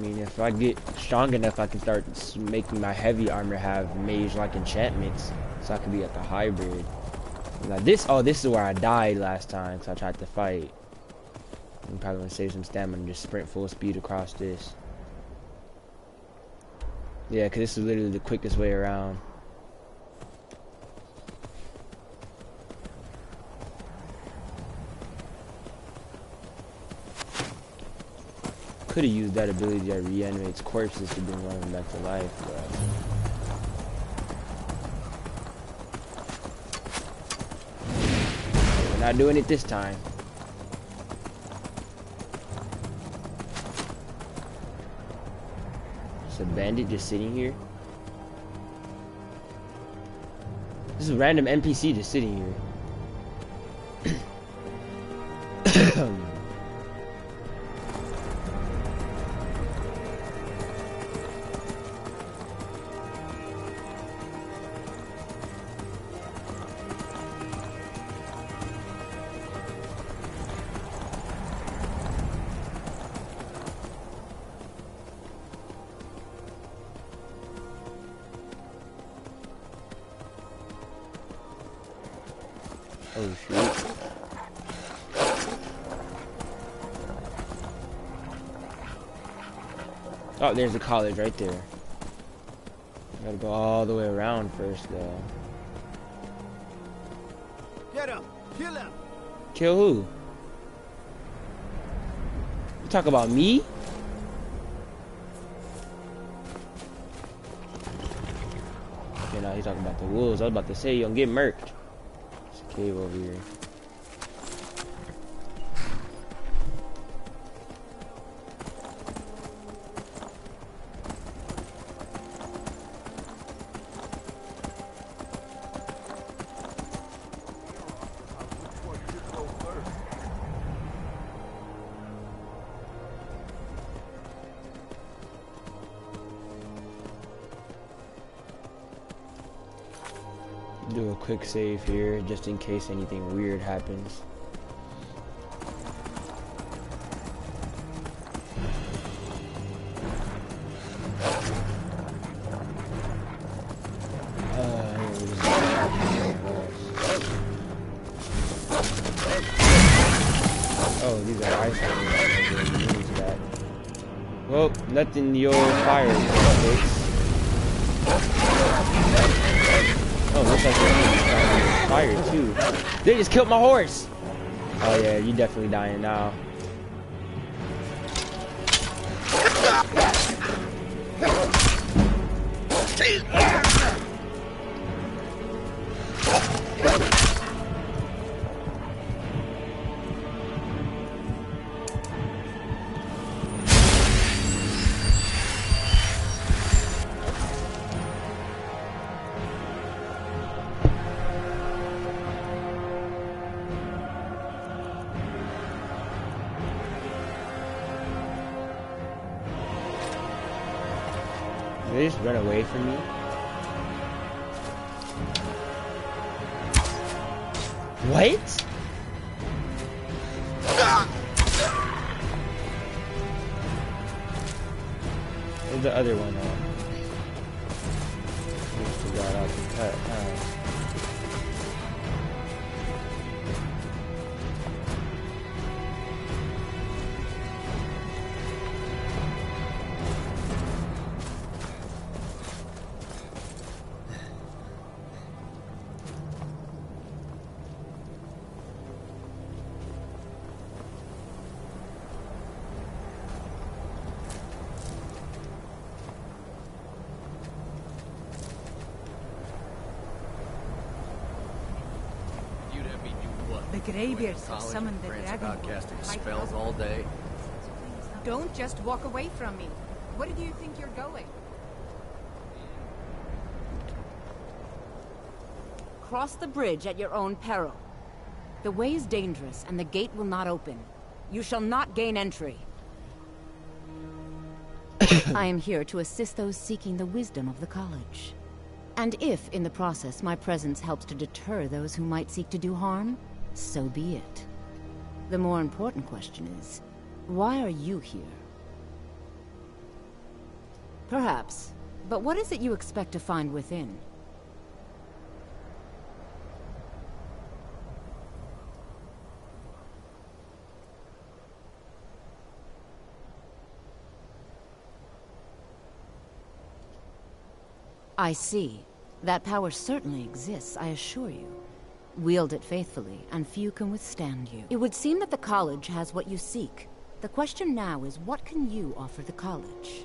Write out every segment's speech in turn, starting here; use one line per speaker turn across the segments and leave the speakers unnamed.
mean, if I get strong enough, I can start making my heavy armor have mage-like enchantments, so I can be like a hybrid. Like this, oh, this is where I died last time, because I tried to fight. I'm probably gonna save some stamina and just sprint full speed across this. Yeah, because this is literally the quickest way around. Could have used that ability that reanimates corpses to bring one of them back to life, but... we're not doing it this time. Just a bandit just sitting here. This is a random NPC just sitting here. Oh shoot. Oh, there's the college right there. Gotta go all the way around first though.
Get him! Kill him!
Kill who? You talk about me? Okay, now he's talking about the wolves. I was about to say, you don't get murked. Cave over here. Do a quick save here just in case anything weird happens. Oh, these are ice ones. Well, nothing the old fire fix. Oh, looks like they're fire too. They just killed my horse. Oh yeah, you definitely dying now. Did they just run away from me? What? Where's the other one at? Just got out the cut.
The Greybeards have summoned the dragon.
About casting spells all day.
Don't just walk away from me. Where do you think you're going?
Cross the bridge at your own peril. The way is dangerous, and the gate will not open. You shall not gain entry. I am here to assist those seeking the wisdom of the college. And if, in the process, my presence helps to deter those who might seek to do harm, so be it. The more important question is, why are you here? Perhaps. But what is it you expect to find within? I see. That power certainly exists, I assure you. Wield it faithfully, and few can withstand you. It would seem that the college has what you seek. The question now is, what can you offer the college?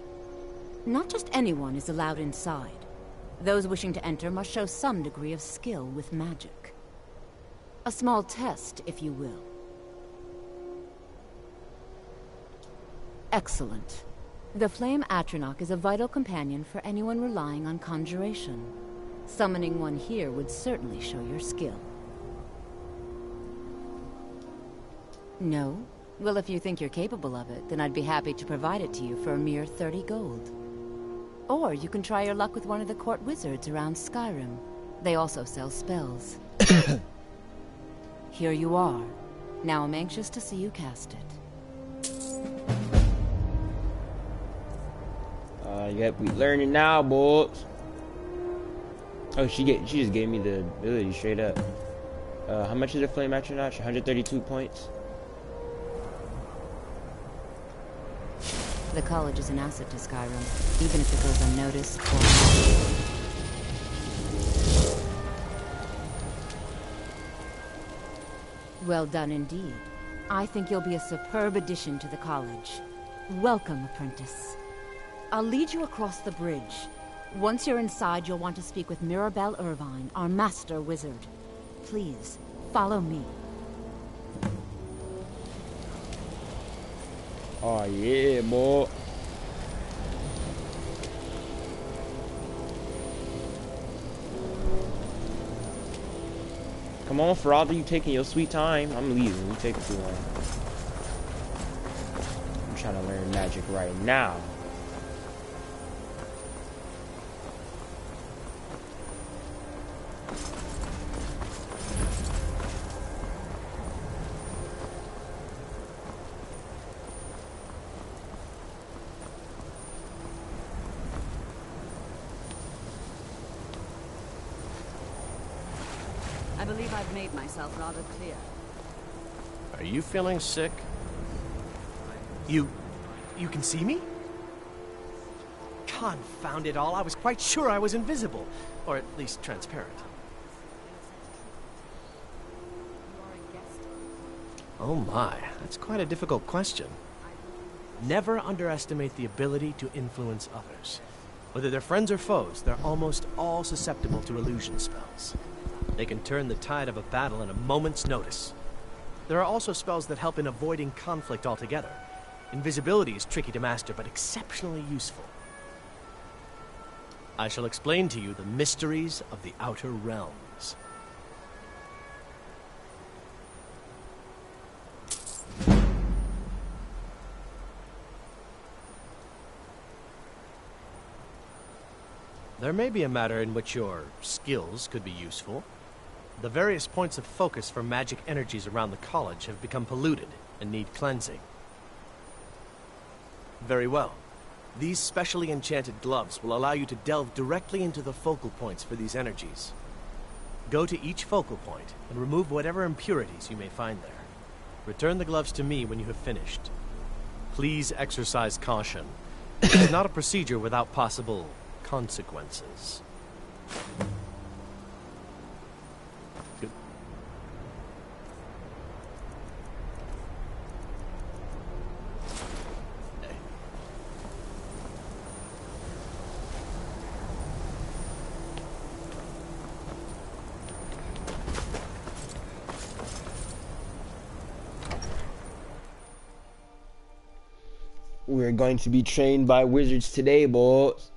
Not just anyone is allowed inside. Those wishing to enter must show some degree of skill with magic. A small test, if you will. Excellent. The Flame Atronach is a vital companion for anyone relying on conjuration. Summoning one here would certainly show your skill. No? Well, if you think you're capable of it, then I'd be happy to provide it to you for a mere 30 gold. Or you can try your luck with one of the court wizards around Skyrim. They also sell spells. Here you are. Now I'm anxious to see you cast it.
Yep, we learning now, boys. Oh, she just gave me the ability straight up. How much is a flame atronach? 132 points.
The college is an asset to Skyrim, even if it goes unnoticed or... Well done indeed. I think you'll be a superb addition to the college. Welcome, apprentice. I'll lead you across the bridge. Once you're inside, you'll want to speak with Mirabelle Irvine, our master wizard. Please, follow me.
Oh yeah, boy. Come on, Frother, you taking your sweet time. I'm leaving. You taking too long. I'm trying to learn magic right now.
I believe I've made myself rather clear.
Are you feeling sick?
You can see me? Confound it all, I was quite sure I was invisible. Or at least transparent. Oh my, that's quite a difficult question. Never underestimate the ability to influence others. Whether they're friends or foes, they're almost all susceptible to illusion spells. They can turn the tide of a battle in a moment's notice. There are also spells that help in avoiding conflict altogether. Invisibility is tricky to master, but exceptionally useful. I shall explain to you the mysteries of the Outer Realms. There may be a matter in which your skills could be useful. The various points of focus for magic energies around the college have become polluted and need cleansing. Very well. These specially enchanted gloves will allow you to delve directly into the focal points for these energies. Go to each focal point and remove whatever impurities you may find there. Return the gloves to me when you have finished. Please exercise caution. It is not a procedure without possible consequences. Good.
We're going to be trained by wizards today, boys.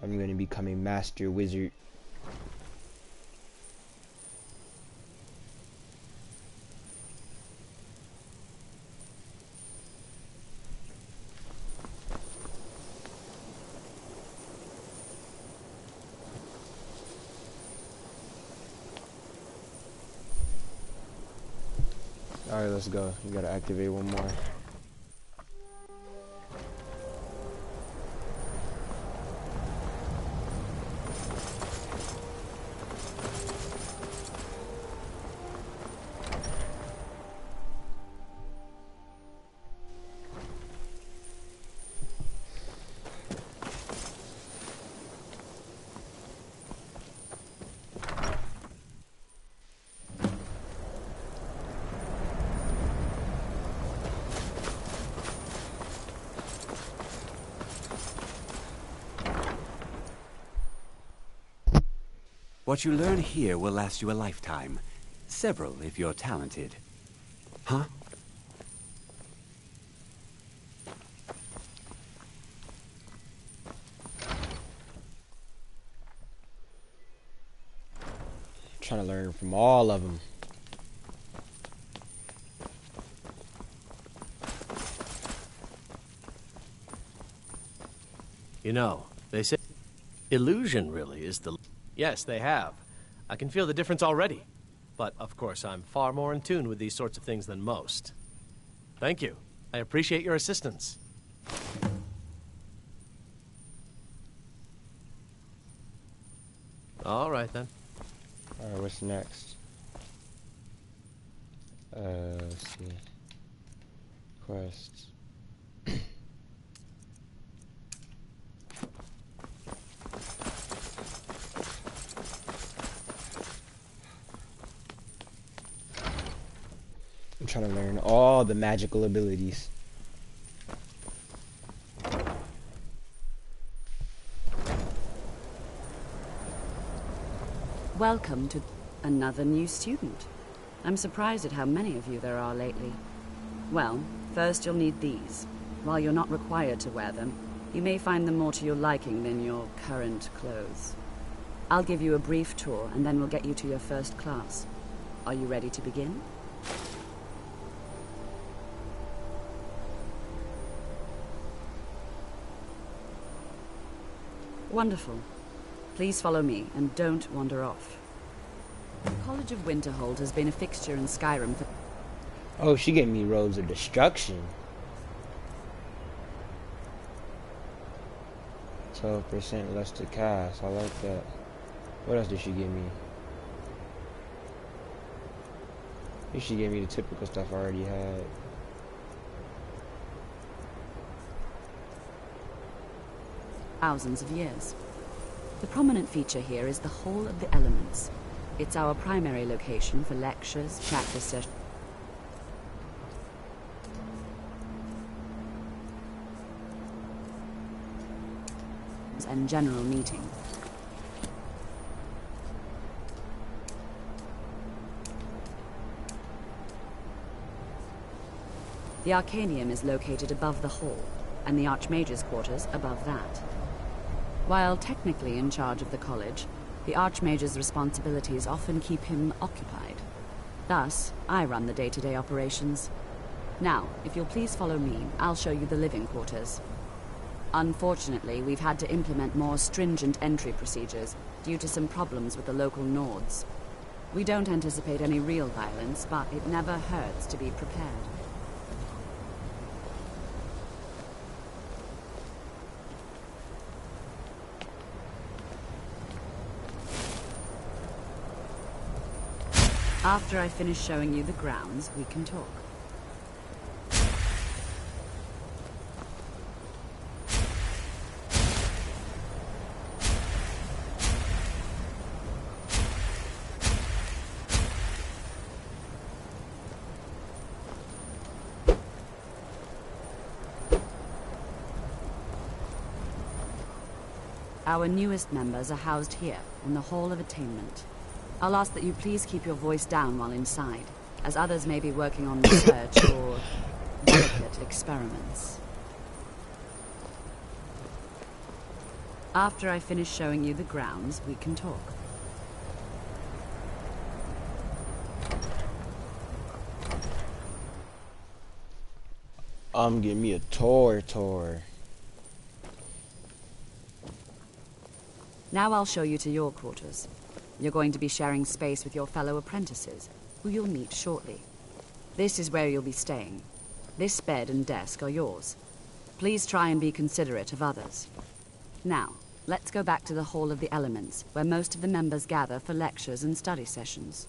I'm going to become a master wizard. Alright, let's go. You gotta activate one more.
What you learn here will last you a lifetime. Several, if you're talented. Huh?
Trying to learn from all of them.
You know, they say illusion really is the... Yes, they have. I can feel the difference already. But, of course, I'm far more in tune with these sorts of things than most. Thank you. I appreciate your assistance. All right, then.
Alright, what's next? Let's see. Quests. I'm trying to learn all the magical abilities.
Welcome to another new student. I'm surprised at how many of you there are lately. Well, first you'll need these. While you're not required to wear them, you may find them more to your liking than your current clothes. I'll give you a brief tour, and then we'll get you to your first class. Are you ready to begin? Wonderful. Please follow me, and don't wander off. The College of Winterhold has been a fixture in Skyrim for...
Oh, she gave me robes of destruction. 12% less to cast. I like that. What else did she give me? I think she gave me the typical stuff I already had.
thousands of years. The prominent feature here is the Hall of the Elements. It's our primary location for lectures, practice sessions, and general meeting. The Arcanium is located above the hall, and the Archmage's quarters above that. While technically in charge of the college, the Archmage's responsibilities often keep him occupied. Thus, I run the day-to-day operations. Now, if you'll please follow me, I'll show you the living quarters. Unfortunately, we've had to implement more stringent entry procedures due to some problems with the local Nords. We don't anticipate any real violence, but it never hurts to be prepared. After I finish showing you the grounds, we can talk. Our newest members are housed here, in the Hall of Attainment. I'll ask that you please keep your voice down while inside, as others may be working on research or delicate experiments. After I finish showing you the grounds, we can talk.
Give me a tour.
Now I'll show you to your quarters. You're going to be sharing space with your fellow apprentices, who you'll meet shortly. This is where you'll be staying. This bed and desk are yours. Please try and be considerate of others. Now, let's go back to the Hall of the Elements, where most of the members gather for lectures and study sessions.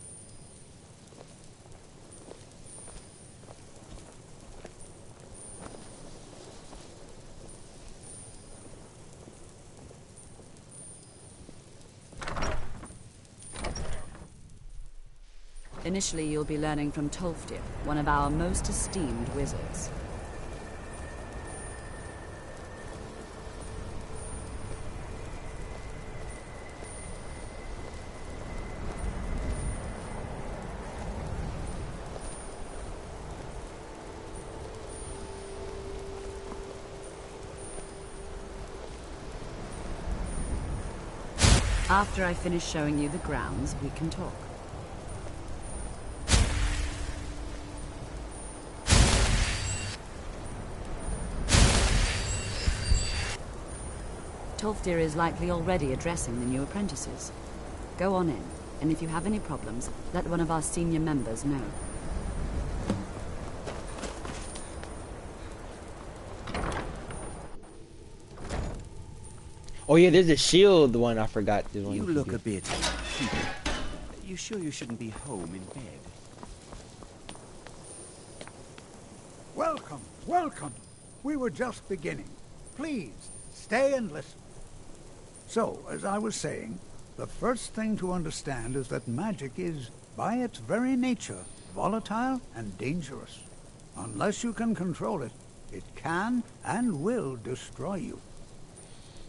Initially, you'll be learning from Tolfdir, one of our most esteemed wizards. After I finish showing you the grounds, we can talk. Tolfdir is likely already addressing the new apprentices. Go on in, and if you have any problems, let one of our senior members know.
Oh yeah, there's a shield one I forgot. There's one
You
can
look
do.
a bit heated. You sure you shouldn't be home in bed?
Welcome, welcome. We were just beginning. Please, stay and listen. So, as I was saying, the first thing to understand is that magic is, by its very nature, volatile and dangerous. Unless you can control it, it can and will destroy you.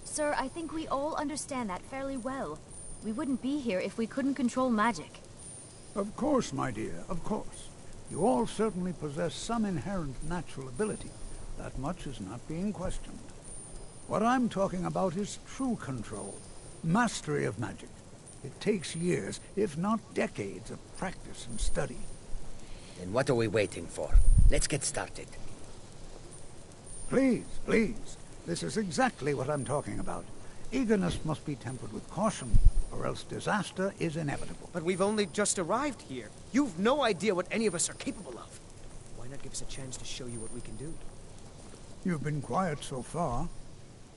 Sir, I think we all understand that fairly well. We wouldn't be here if we couldn't control magic.
Of course, my dear, of course. You all certainly possess some inherent natural ability. That much is not being questioned. What I'm talking about is true control, mastery of magic. It takes years, if not decades, of practice and study.
Then what are we waiting for? Let's get started.
Please, please. This is exactly what I'm talking about. Eagerness must be tempered with caution, or else disaster is inevitable.
But we've only just arrived here. You've no idea what any of us are capable of. Why not give us a chance to show you what we can do?
You've been quiet so far.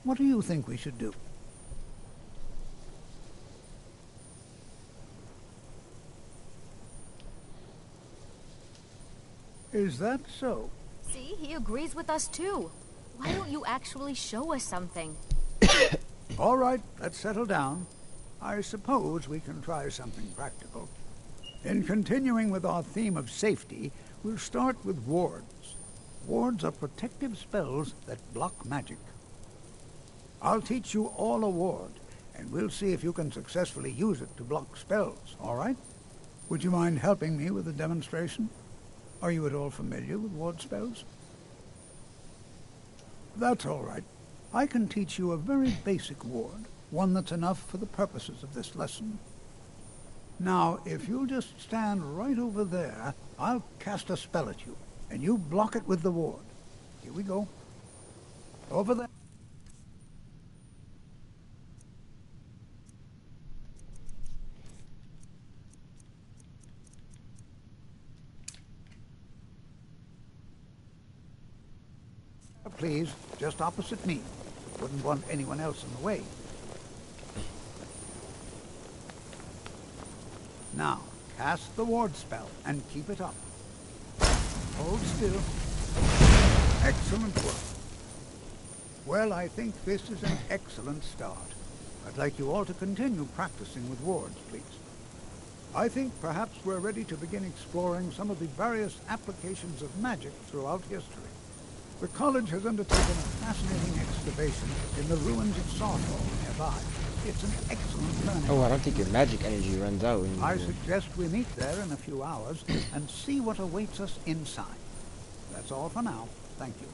What do you think we should do? Is that so?
See, he agrees with us too. Why don't you actually show us something?
All right, let's settle down. I suppose we can try something practical. In continuing with our theme of safety, we'll start with wards. Wards are protective spells that block magic. I'll teach you all a ward, and we'll see if you can successfully use it to block spells, all right? Would you mind helping me with the demonstration? Are you at all familiar with ward spells? That's all right. I can teach you a very basic ward, one that's enough for the purposes of this lesson. Now, if you'll just stand right over there, I'll cast a spell at you, and you block it with the ward. Here we go. Over there. Please, just opposite me. Wouldn't want anyone else in the way. Now, cast the ward spell and keep it up. Hold still. Excellent work. Well, I think this is an excellent start. I'd like you all to continue practicing with wards, please. I think perhaps we're ready to begin exploring some of the various applications of magic throughout history. The college has undertaken a fascinating excavation in the ruins of Sarthal nearby. It's an excellent learning.
Oh, I don't think your magic energy runs out.
I suggest we meet there in a few hours and see what awaits us inside. That's all for now. Thank you.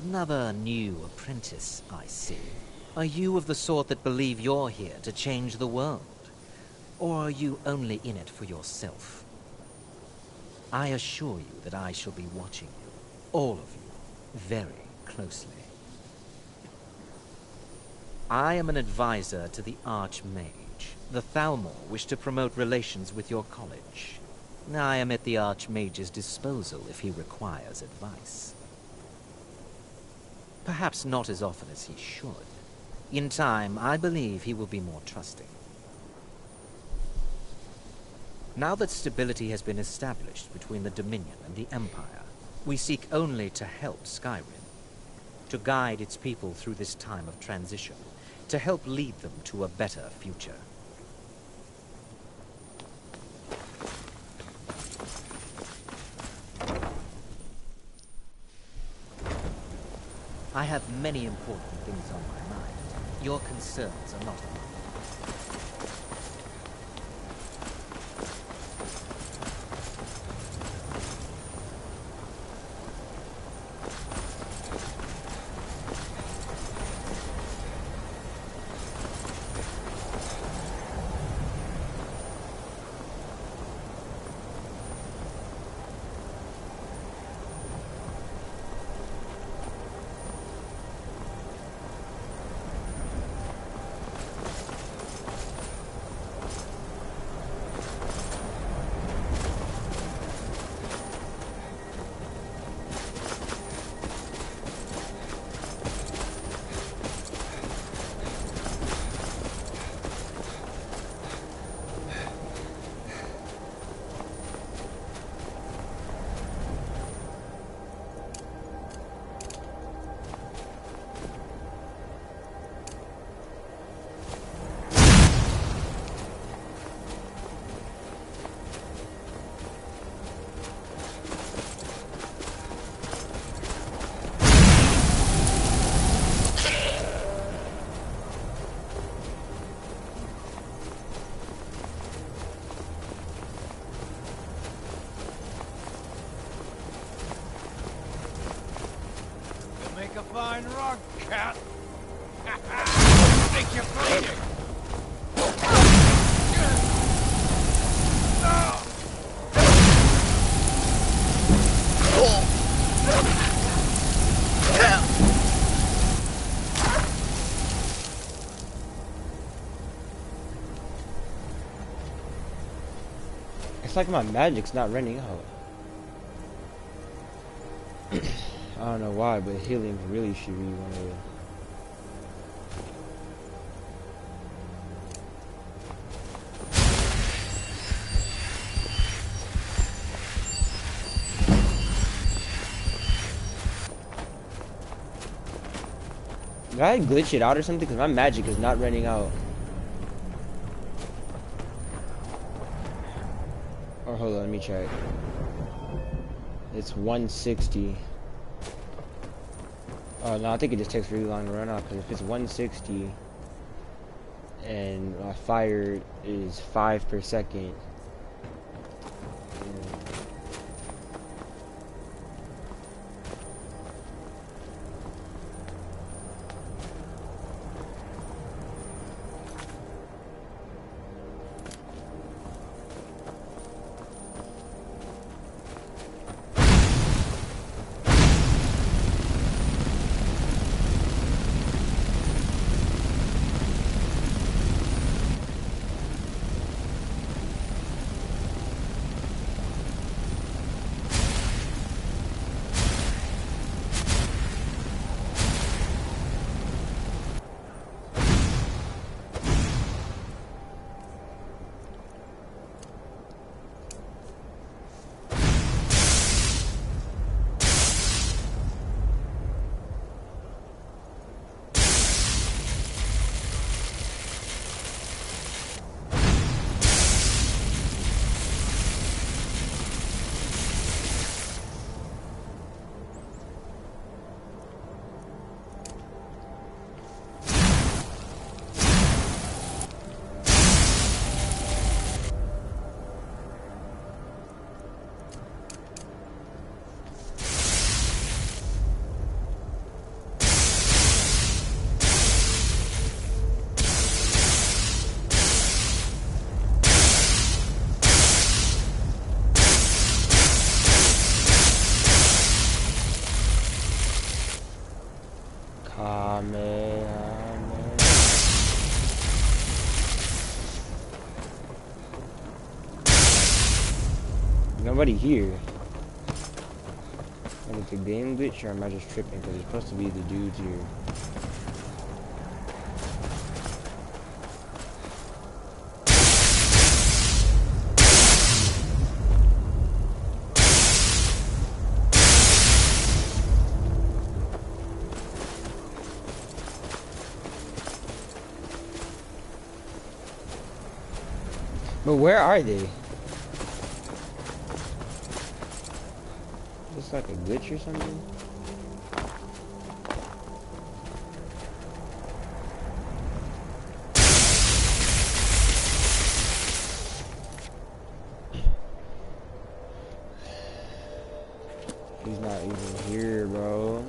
Another new apprentice, I see. Are you of the sort that believe you're here to change the world? Or are you only in it for yourself? I assure you that I shall be watching you, all of you, very closely. I am an advisor to the Archmage. The Thalmor wish to promote relations with your college. I am at the Archmage's disposal if he requires advice. Perhaps not as often as he should. In time, I believe he will be more trusting. Now that stability has been established between the Dominion and the Empire, we seek only to help Skyrim, to guide its people through this time of transition, to help lead them to a better future. I have many important things on my mind. Your concerns are not among them.
fine rock, cat. Think you're bleeding.
It's like my magic's not running out. I don't know why, but healing really should be one of the... Did I glitch it out or something? Because my magic is not running out. Or hold on, let me check. It's 160. Oh no, I think it just takes really long to run out. Because if it's 160 and fire is 5 per second. Nobody here. Is it the game glitch or am I just tripping? Because it's supposed to be the dudes here. But where are they? Is this like a glitch or something? He's not even here, bro.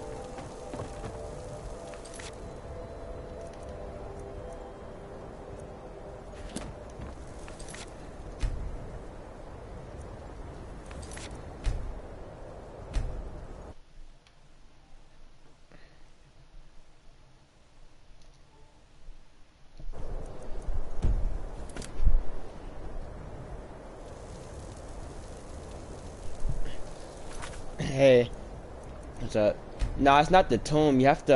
Hey, what's up? No, it's not the tomb. You have to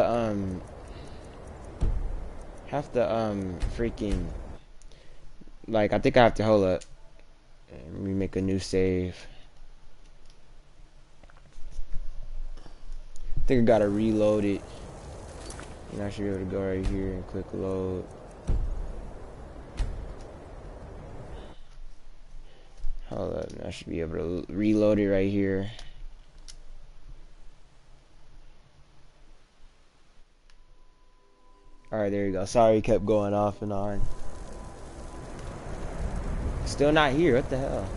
freaking, like, I think I have to hold up. Let me make a new save. I think I gotta reload it. And I should be able to go right here and click load. Hold up, I should be able to reload it right here. Alright, there you go. Sorry, it kept going off and on. Still not here, what the hell?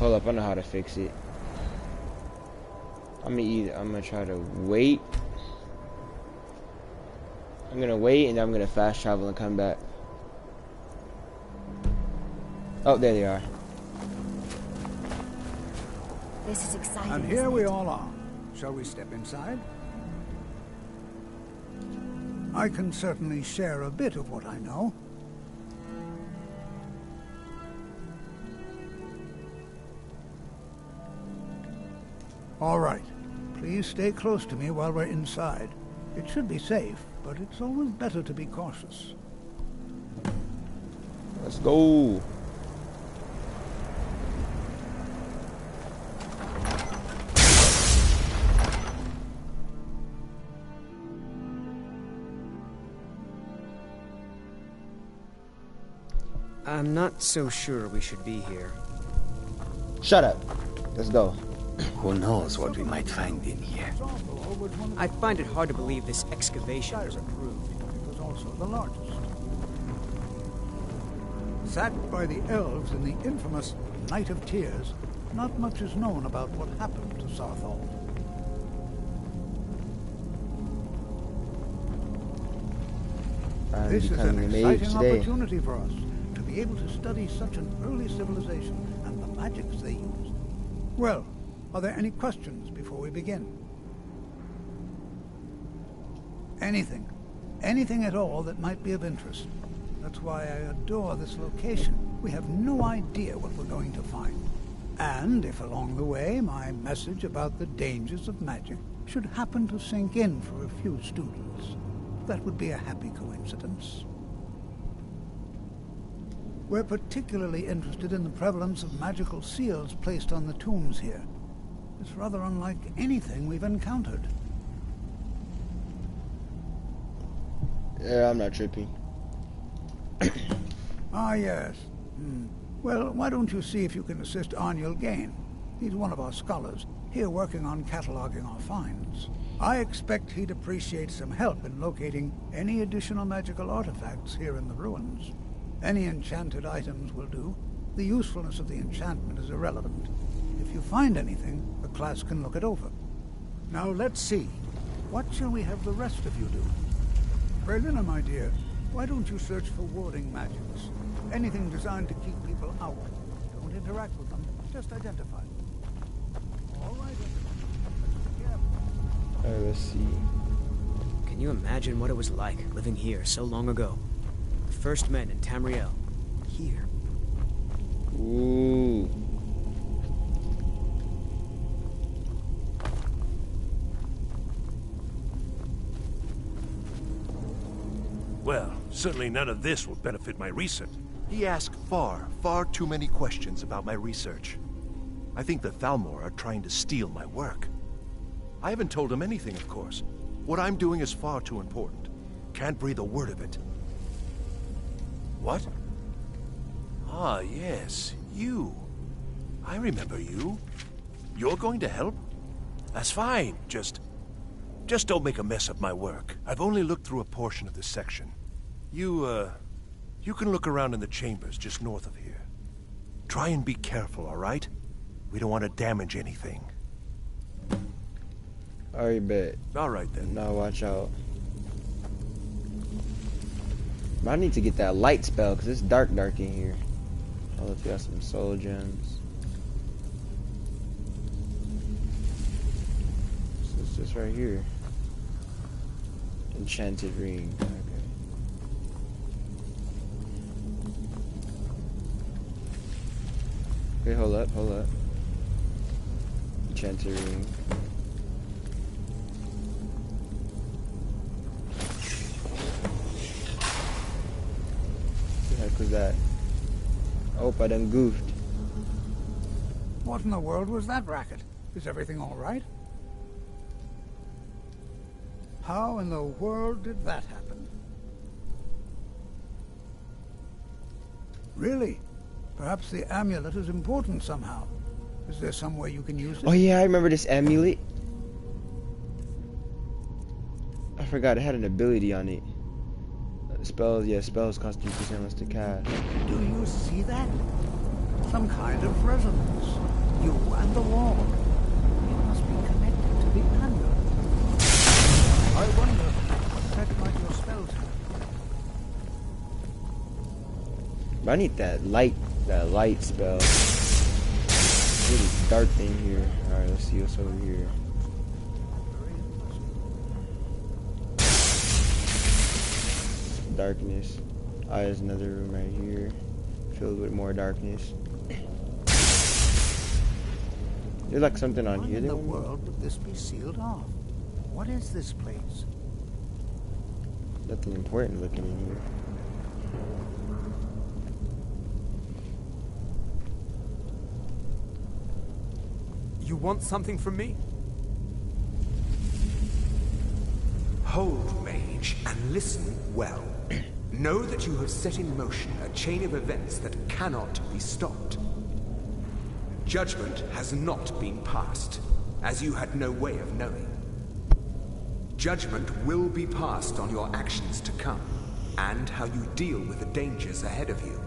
Hold up, I know how to fix it. I'm gonna try to wait. I'm gonna wait and I'm gonna fast travel and come back. Oh, there they are.
This is exciting.
And here we all are. Shall we step inside? I can certainly share a bit of what I know. All right. Please stay close to me while we're inside. It should be safe, but it's always better to be cautious.
Let's go.
I'm not so sure we should be here.
Shut up. Let's go.
Who knows what we might find in here?
I find it hard to believe this excavation was approved.
It was also the largest. Sacked by the elves in the infamous Night of Tears, not much is known about what happened to Sarthal. This is an exciting opportunity for us to be able to study such an early civilization and the magics they used. Well, are there any questions before we begin? Anything. Anything at all that might be of interest. That's why I adore this location. We have no idea what we're going to find. And if along the way my message about the dangers of magic should happen to sink in for a few students, that would be a happy coincidence. We're particularly interested in the prevalence of magical seals placed on the tombs here. It's rather unlike anything we've encountered.
Yeah, I'm not tripping.
Ah, yes. Well, why don't you see if you can assist Arniel Gain? He's one of our scholars, here working on cataloging our finds. I expect he'd appreciate some help in locating any additional magical artifacts here in the ruins. Any enchanted items will do. The usefulness of the enchantment is irrelevant. If you find anything, the class can look it over. Now let's see. What shall we have the rest of you do? Berlina, my dear, why don't you search for warding magics? Anything designed to keep people out. Don't interact with them, just identify them. All right, everyone.
Let's see.
Can you imagine what it was like living here so long ago? The first men in Tamriel. Here.
Ooh.
Well, certainly none of this will benefit my research.
He asked far too many questions about my research. I think the Thalmor are trying to steal my work. I haven't told him anything, of course. What I'm doing is far too important. Can't breathe a word of it. What? Ah, yes, you. I remember you. You're going to help? That's fine. Just don't make a mess of my work. I've only looked through a portion of this section. You can look around in the chambers just north of here. Try and be careful, all right? We don't want to damage anything.
Alright, bet.
All right, then.
Now watch out. I need to get that light spell, because it's dark in here. Oh, let's got some soul gems. So it's just right here. Enchanted ring. Okay. Okay, hold up. Enchanted ring. What the heck was that? Oh, I done goofed.
What in the world was that racket? Is everything all right? How in the world did that happen? Really? Perhaps the amulet is important somehow. Is there some way you can use it?
Oh yeah, I remember this amulet. I forgot it had an ability on it. Spells cost 2% less to cast.
Do you see that? Some kind of resonance. You and the wall. It must be connected to the anvil. I wonder what effect might your spells have.
I need that light spell. It's really dark in here. Alright, let's see what's over here. Darkness. Oh, there's another room right here. Filled with more darkness. There's like something on here.
Why in the world would this be sealed off? What is this place?
Nothing important looking in here.
You want something from me?
Hold, mage, and listen well. Know that you have set in motion a chain of events that cannot be stopped. Judgment has not been passed, as you had no way of knowing. Judgment will be passed on your actions to come, and how you deal with the dangers ahead of you.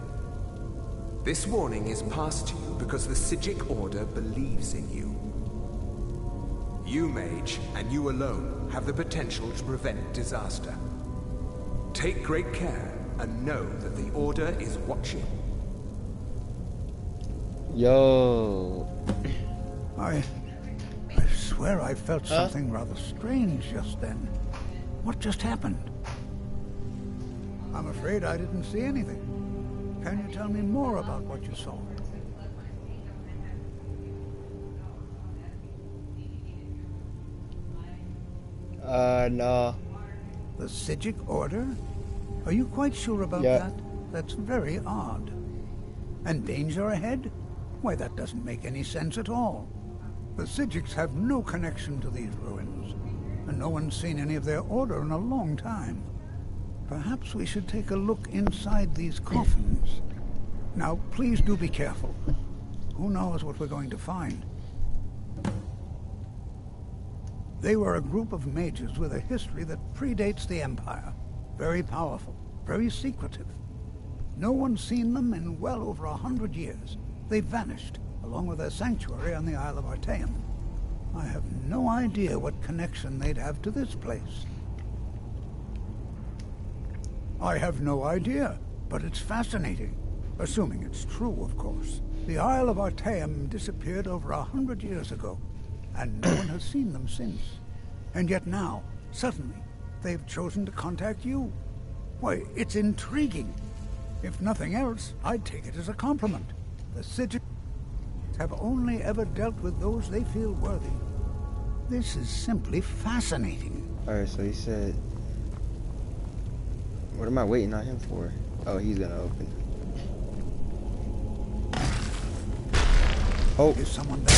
This warning is passed to you because the Psijic Order believes in you. You, mage, and you alone, have the potential to prevent disaster. Take great care, and know that the Order is watching.
Yo.
I swear I felt something rather strange just then. What just happened? I'm afraid I didn't see anything. Can you tell me more about what you saw?
No.
The Psijic Order? Are you quite sure about that? That's very odd. And danger ahead? Why, that doesn't make any sense at all. The Psijics have no connection to these ruins, and no one's seen any of their order in a long time. Perhaps we should take a look inside these coffins. Now, please do be careful. Who knows what we're going to find? They were a group of mages with a history that predates the Empire. Very powerful, very secretive. No one's seen them in well over 100 years. They vanished, along with their sanctuary on the Isle of Artaeum. I have no idea what connection they'd have to this place. I have no idea, but it's fascinating. Assuming it's true, of course. The Isle of Artaeum disappeared over 100 years ago, and no one has seen them since. And yet now, suddenly, they've chosen to contact you. Why, it's intriguing. If nothing else, I'd take it as a compliment. The Psijic have only ever dealt with those they feel worthy. This is simply fascinating.
Alright, so he said... What am I waiting on him for? Oh, he's gonna open. Oh.
Is someone there?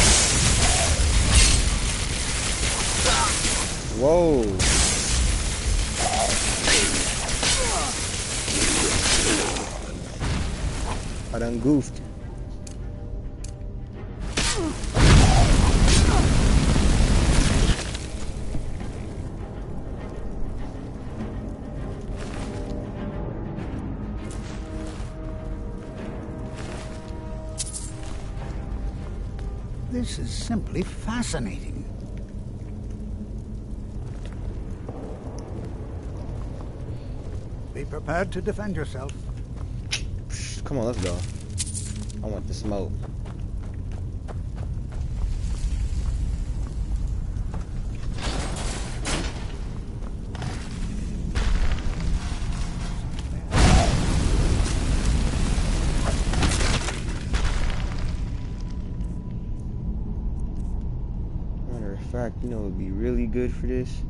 Whoa. I done goofed.
This is simply fascinating. Be prepared to defend yourself.
Come on, let's go. I want the smoke. Matter of fact, you know what would be really good for this?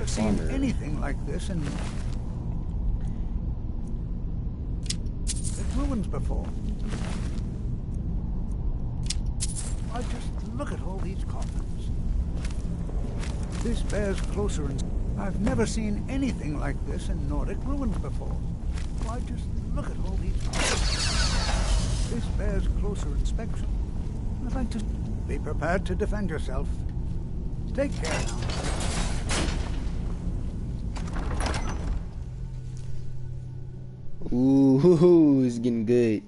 I've seen anything like this in... ruins before. I just look at all these coffins. This bears closer and I've never seen anything like this in Nordic ruins before. Why just look at all these coffins. This bears closer inspection. I'd like to be prepared to defend yourself. Take care now.
Ooh, it's getting good.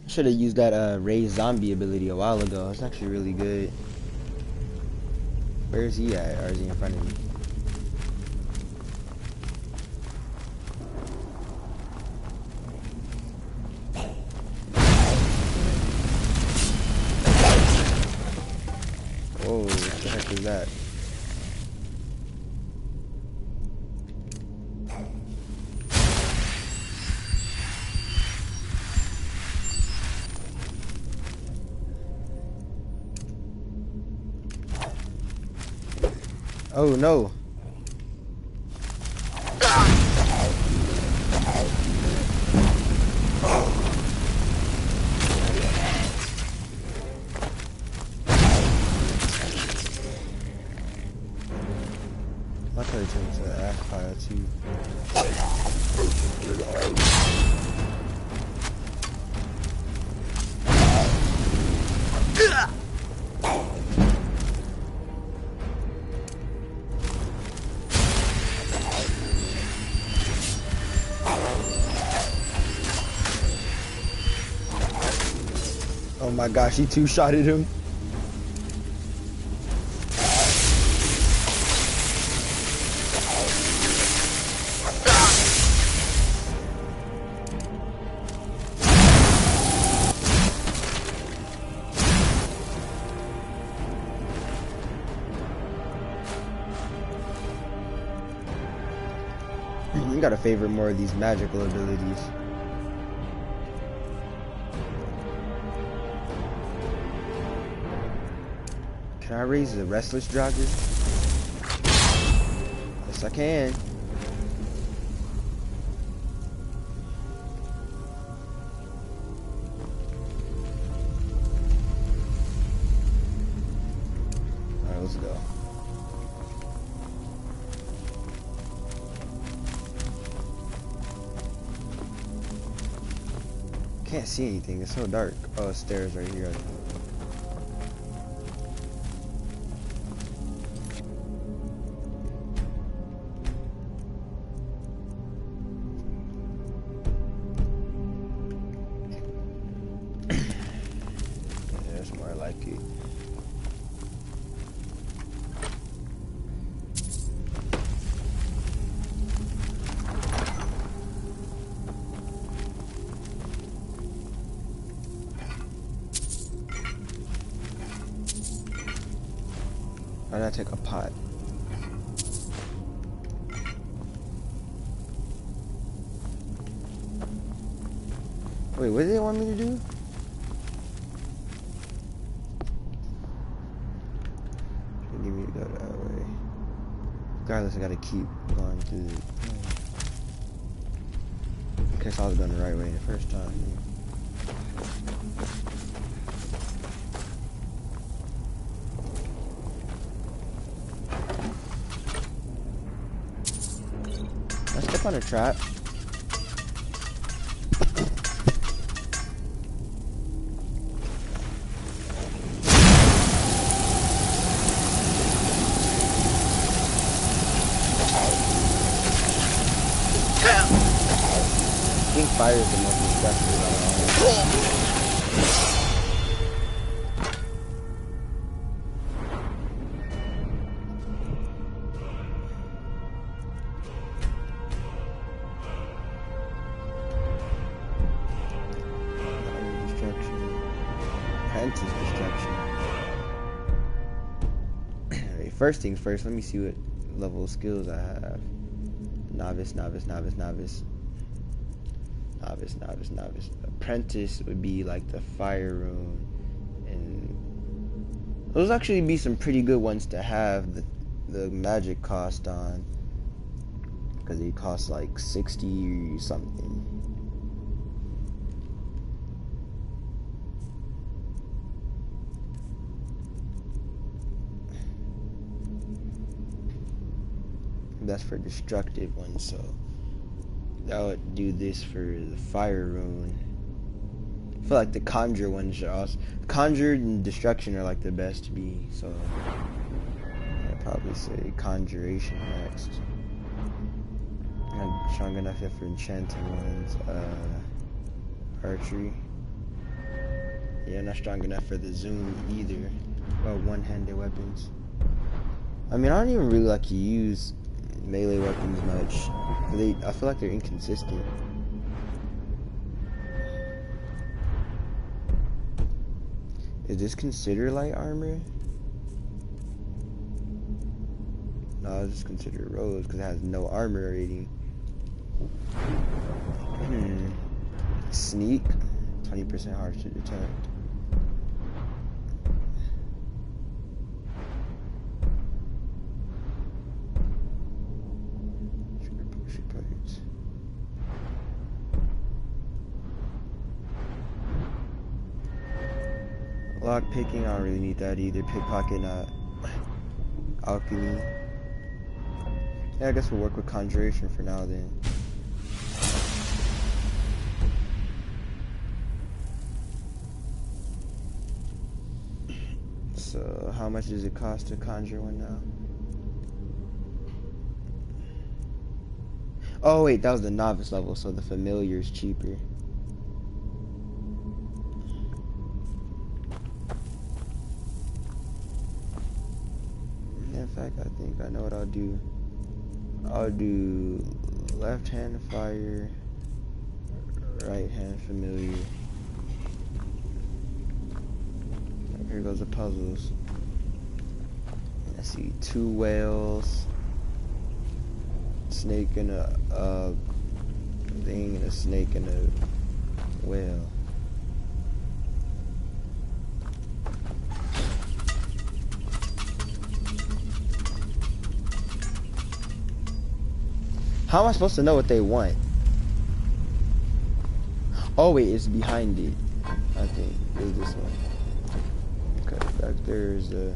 I should have used that raised zombie ability a while ago. It's actually really good. Where is he at? Or is he in front of me? Whoa, what the heck is that? Oh no. I could have turned to the ash pile too. Oh my gosh, he two-shotted him. You gotta favor more of these magical abilities. Can I raise the restless jogger? Yes, I can. Alright, let's go. Can't see anything, it's so dark. Oh, stairs right here. That's more like it. Why did I take a pot? Wait, what did they want me to do? Give me to go that way. Regardless, I gotta keep going through. I guess I was going the right way the first time. I step on a trap. I think fire is the most destructive. First things first, let me see what level of skills I have. Novice, novice, novice, novice. Novice, novice, novice. Apprentice would be like the fire room. And those actually be some pretty good ones to have the magic cost on. Because they cost like 60 something. that's for destructive ones, so that would do this for the fire rune. I feel like the conjure ones are also conjure and destruction are like the best to be, so I'd probably say conjuration next. Not strong enough yet for enchanting ones. Archery. Yeah, not strong enough for the zoom either. Or one-handed weapons. I mean, I don't even really like to use melee weapons much. I feel like they're inconsistent. Is this considered light armor? No, it's just considered rose because it has no armor rating. Sneak, 20% harsh to detect. Lock picking, I don't really need that either. Pickpocket, not alchemy. Yeah, I guess we'll work with conjuration for now then. So, how much does it cost to conjure one now? Oh wait, that was the novice level, so the familiar is cheaper. In fact, I think I know what I'll do. I'll do left hand fire, right hand familiar. Here goes the puzzles. I see 2 whales, snake and a thing, and a snake and a whale. How am I supposed to know what they want? Oh wait, it's behind it. I think it's this one. Okay, back there's a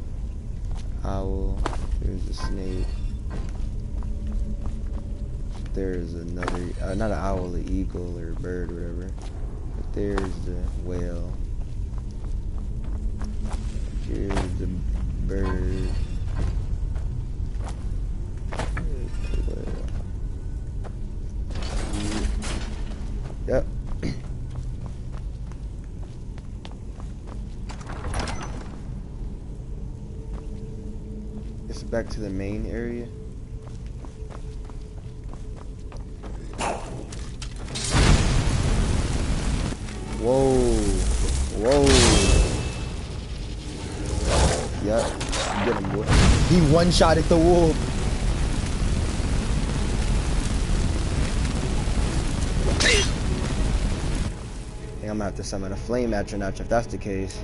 owl. There's a snake. There's another, not an owl, an eagle or a bird or whatever. But there's the whale. Here's the bird. Yep. This is back to the main area. Whoa. Whoa. Yep. Get him, boy. He one-shotted the wolf. I'm gonna have to summon a flame atronach if that's the case.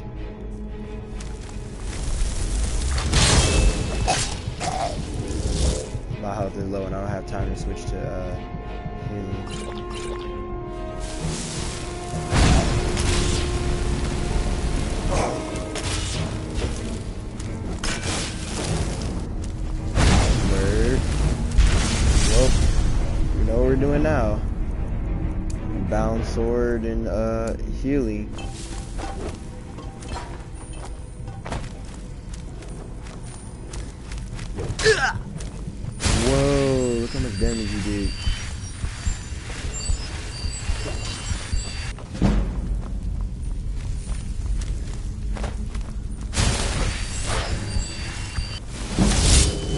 My health is low and I don't have time to switch to healing. Word. Well, you know what we're doing now. Bound sword and healing. Whoa, look how much damage you did.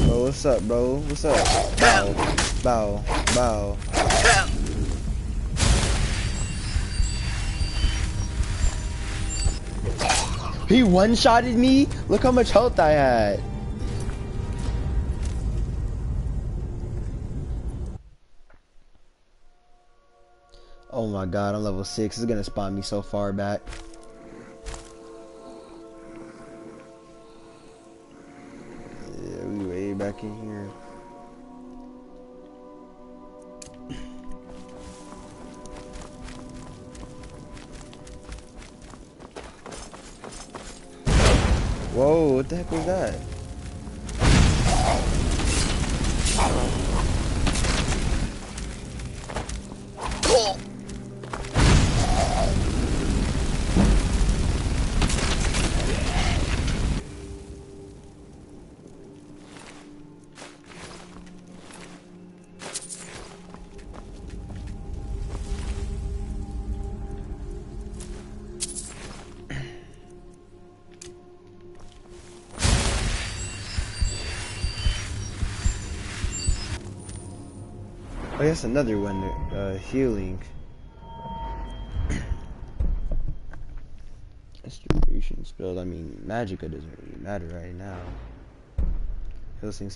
Bro, what's up, bro? What's up? Bow, bow, bow. He one-shotted me? Look how much health I had. Oh my god, I'm level 6. It's gonna spawn me so far back. Yeah, we way back in here. Whoa, what the heck was that? I guess another one, healing. Restoration spells. I mean, Magicka doesn't really matter right now. Healing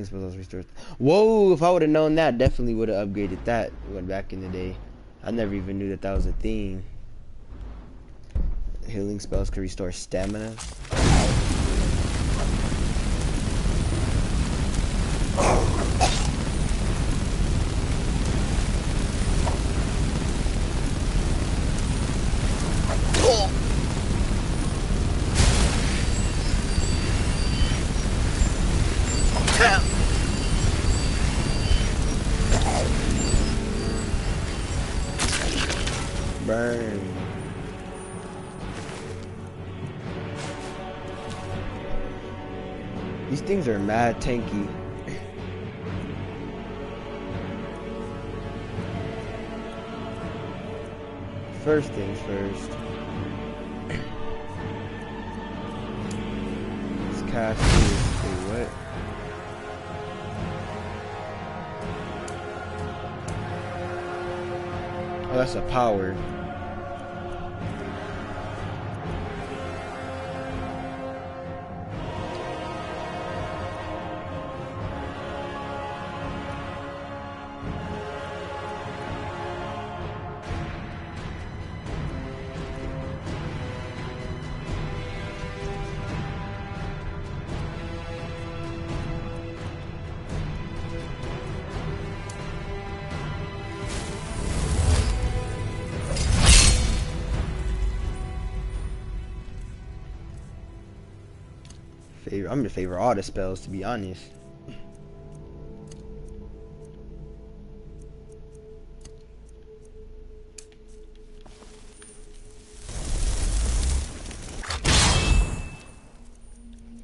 spells restores. Whoa! If I would have known that, definitely would have upgraded that. Went back in the day. I never even knew that that was a thing. Healing spells can restore stamina. Burn. These things are mad tanky. First things first. Let's cast this. Wait, what? Oh, that's a power. I'm gonna favor all the spells, to be honest.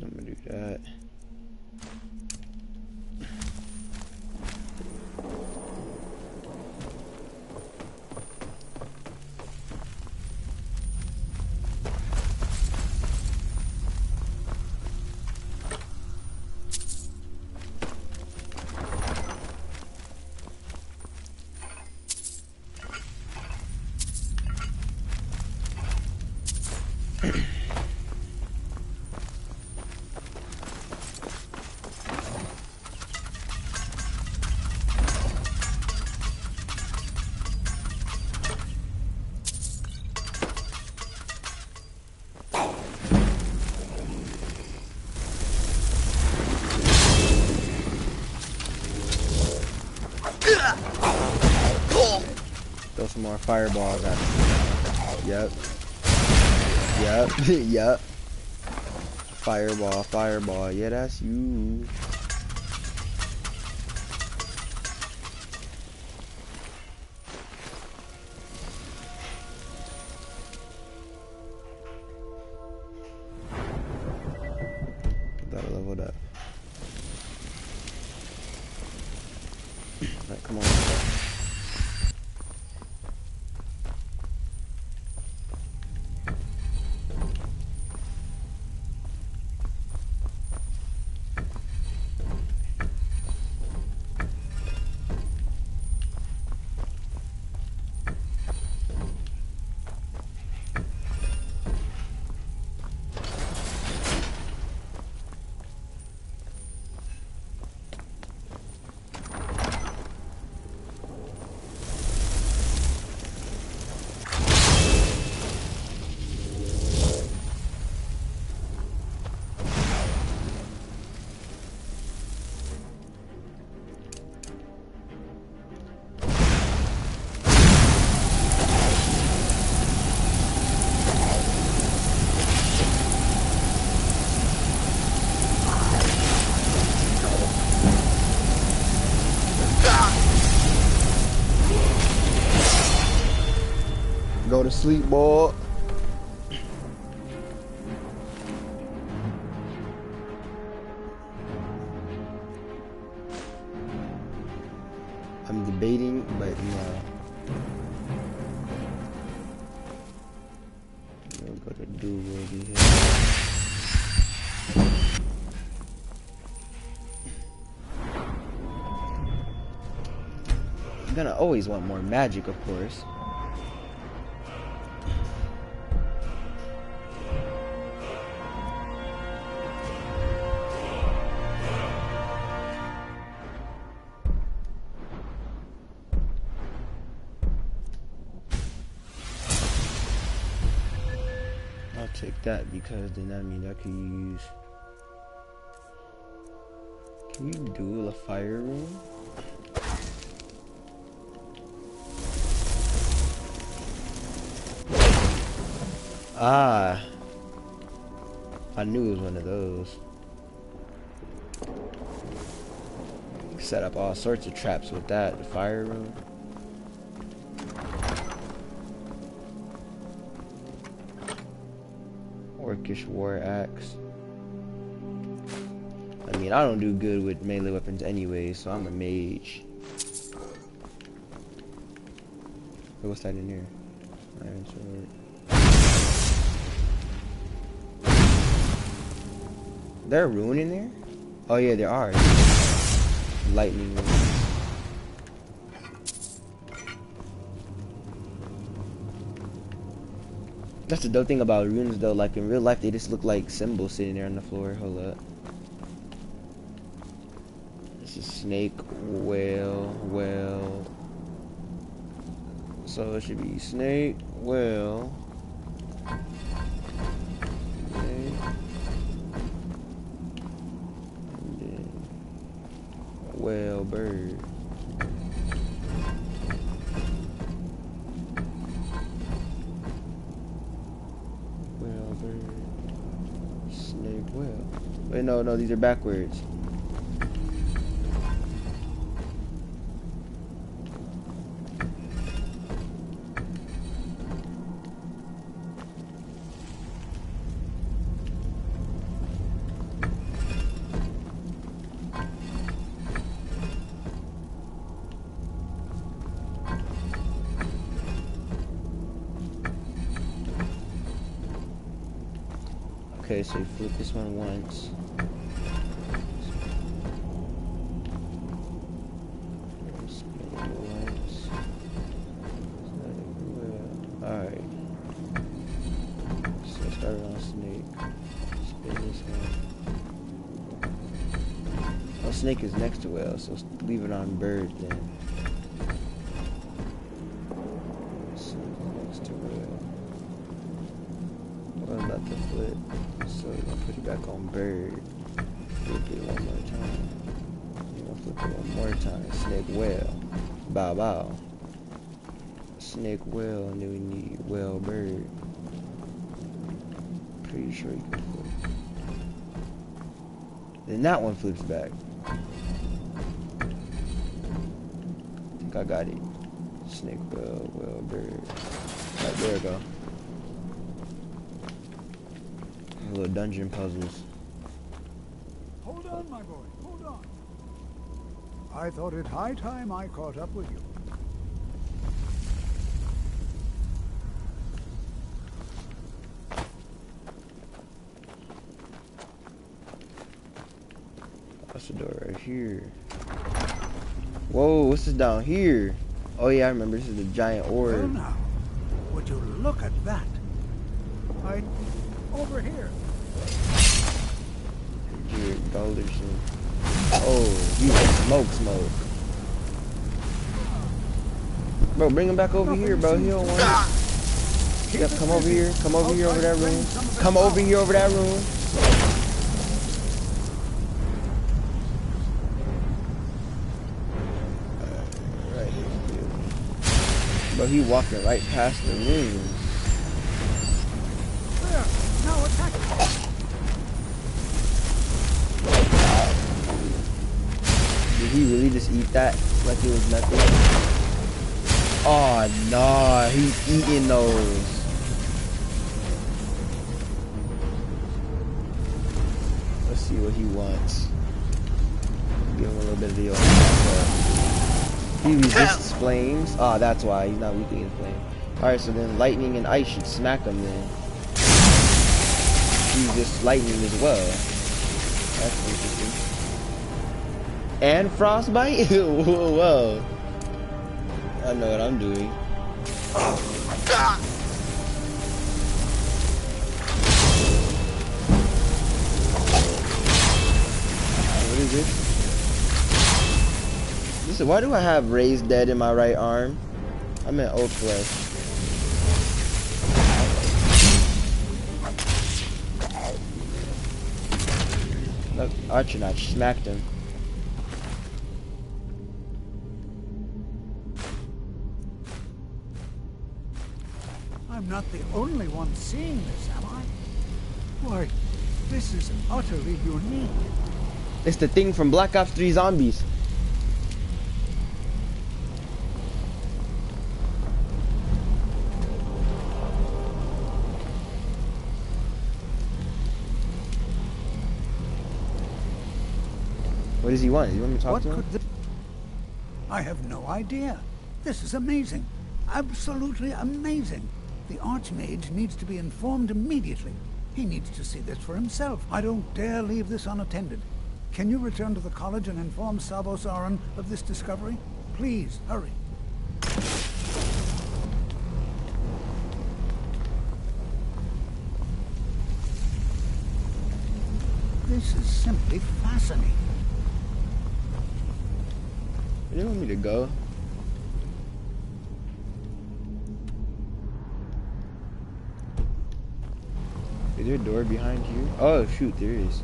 I'm gonna do that. Throw some more fireballs at him. Yep. Yep. Yep. Fireball, fireball. Yeah, that's you. That leveled up. Alright, come on. Go to sleep, boy. I'm debating, but no. We'll go to do over here. gonna always want more magic, of course. I'll take that because then that means I could use. Can we duel a fire room? Ah, I knew it was one of those. Set up all sorts of traps with that. The fire room. Orcish war axe. I mean, I don't do good with melee weapons anyway, so I'm a mage. What's that in here? Iron sword. There a rune in there? Oh yeah, there are. Lightning runes. That's the dope thing about runes though, like in real life they just look like symbols sitting there on the floor. Hold up. This is snake, whale, whale. So it should be snake, whale. Okay. And then whale, bird. Snake, whale. Wait, no, these are backwards. Okay, so you flip this one once. Spin it once. Alright. So start on snake. Spin this one. Oh, snake is next to whale, so leave it on bird then. Next to whale. What about the flip? So we're gonna put it back on bird. Flip it one more time. We're gonna flip it one more time. Snake, whale. Bow, bow. Snake, whale, and then we need whale, bird. Pretty sure you can flip. Then that one flips back. I think I got it. Snake, whale, whale, bird. Right, there we go. Little dungeon puzzles.
Hold on, my boy, hold on. I thought it high time I caught up with you.
What's the door right here? Whoa, what's this down here? Oh yeah, I remember. This is the giant orb.
Well now, would you look at that? Over here.
Jared Galderson. Oh, you smoke. Bro, bring him back over here, bro. He don't want it. Yep, come over here. Come over here over that room. Come over here over that room. Right here. Bro, he walking right past the room.
Now attack!
Did he really just eat that like it was nothing? Oh no, he's eating those. Let's see what he wants. Give him a little bit of the old. He resists flames. Oh, that's why he's not weak against flame. Alright, so then lightning and ice should smack him then. He's just lightning as well. That's interesting. And frostbite? Whoa. I know what I'm doing. What is it? Listen, why do I have raised dead in my right arm? I'm in old flesh. Look, Archonach smacked him.
I'm not the only one seeing this, am I? Why, this is utterly unique.
It's the thing from Black Ops 3 Zombies. What does he want? Does he want me to talk to him?
I have no idea. This is amazing. Absolutely amazing. The Archmage needs to be informed immediately. He needs to see this for himself. I don't dare leave this unattended. Can you return to the college and inform Savos Aran of this discovery? Please, hurry. This is simply fascinating.
Where do you want me to go? Is there a door behind you? Oh shoot, there is.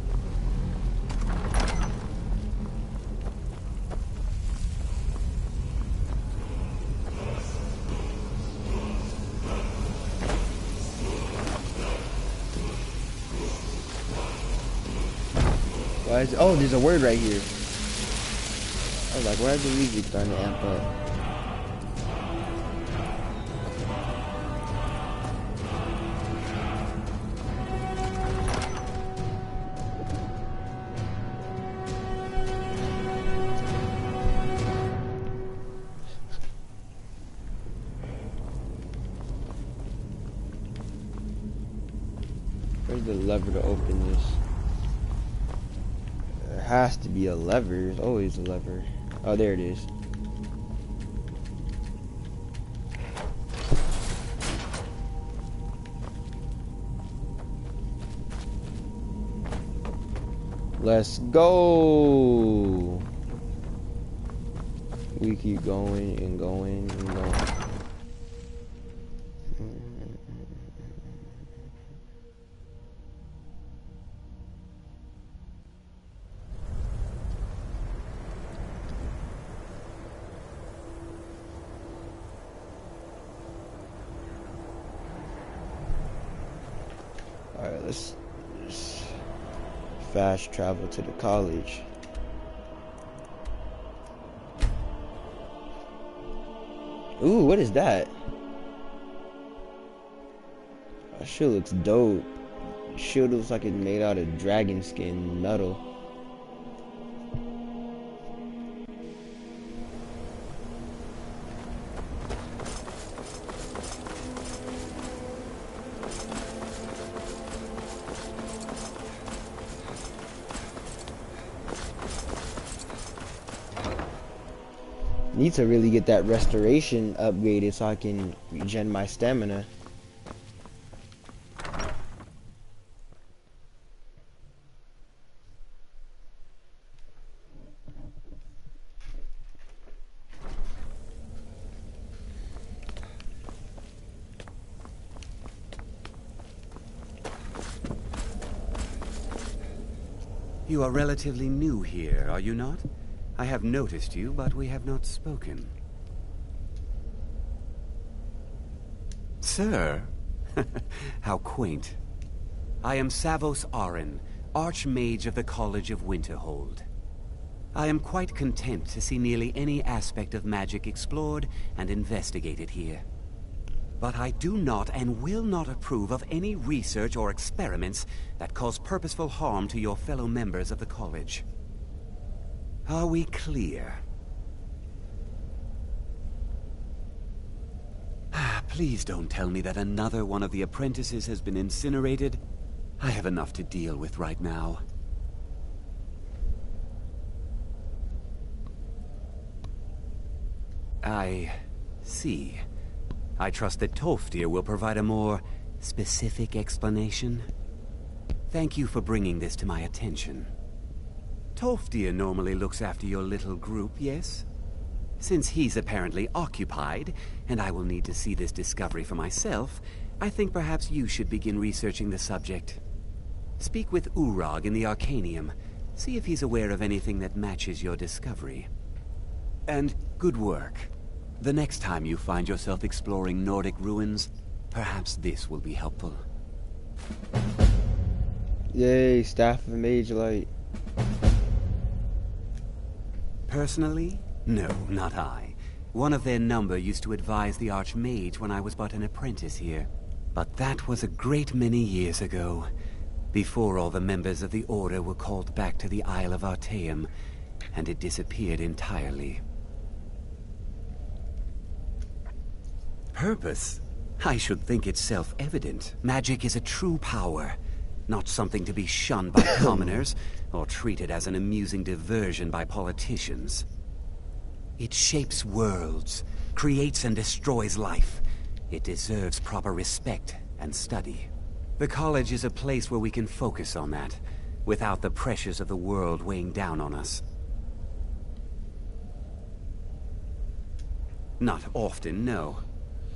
Why is it? Oh, there's a word right here. I was like, why is the music starting to amp up? Where's the lever to open this? There has to be a lever. There's always a lever. Oh, there it is. Let's go. We keep going and going and going. Alright, let's fast travel to the college. Ooh, what is that? That shit looks dope. Shield looks like it's made out of dragon skin metal. Need to really get that restoration upgraded so I can regen my stamina.
You are relatively new here, are you not? I have noticed you, but we have not spoken. Sir? How quaint. I am Savos Aran, Archmage of the College of Winterhold. I am quite content to see nearly any aspect of magic explored and investigated here. But I do not and will not approve of any research or experiments that cause purposeful harm to your fellow members of the college. Are we clear? Please don't tell me that another one of the apprentices has been incinerated. I have enough to deal with right now. see. I trust that Tolfdir will provide a more specific explanation. Thank you for bringing this to my attention. Tolfdir normally looks after your little group, yes? Since he's apparently occupied, and I will need to see this discovery for myself, I think perhaps you should begin researching the subject. Speak with Urag in the Arcanium. See if he's aware of anything that matches your discovery. And good work. The next time you find yourself exploring Nordic ruins, perhaps this will be helpful.
Yay, Staff of Mage Light.
Personally? No, not I. One of their number used to advise the Archmage when I was but an apprentice here. But that was a great many years ago, before all the members of the Order were called back to the Isle of Artaeum, and it disappeared entirely. Purpose? I should think it's self-evident. Magic is a true power, not something to be shunned by commoners, or treated as an amusing diversion by politicians. It shapes worlds, creates and destroys life. It deserves proper respect and study. The college is a place where we can focus on that, without the pressures of the world weighing down on us. Not often, no.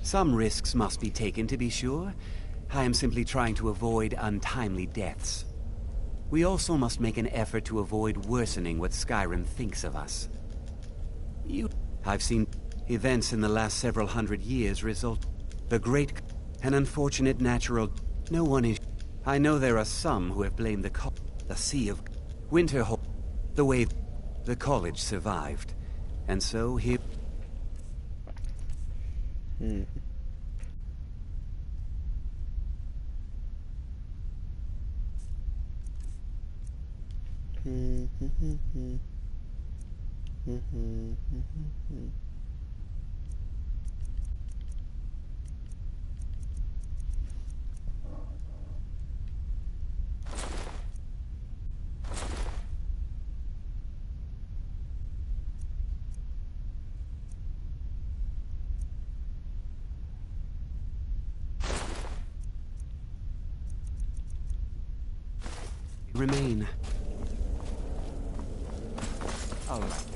Some risks must be taken, to be sure. I am simply trying to avoid untimely deaths. We also must make an effort to avoid worsening what Skyrim thinks of us. I've seen events in the last several hundred years result. The great and unfortunate natural... No one is... I know there are some who have blamed the Sea of Winterhold, the way the college survived. And so here... remain. All right.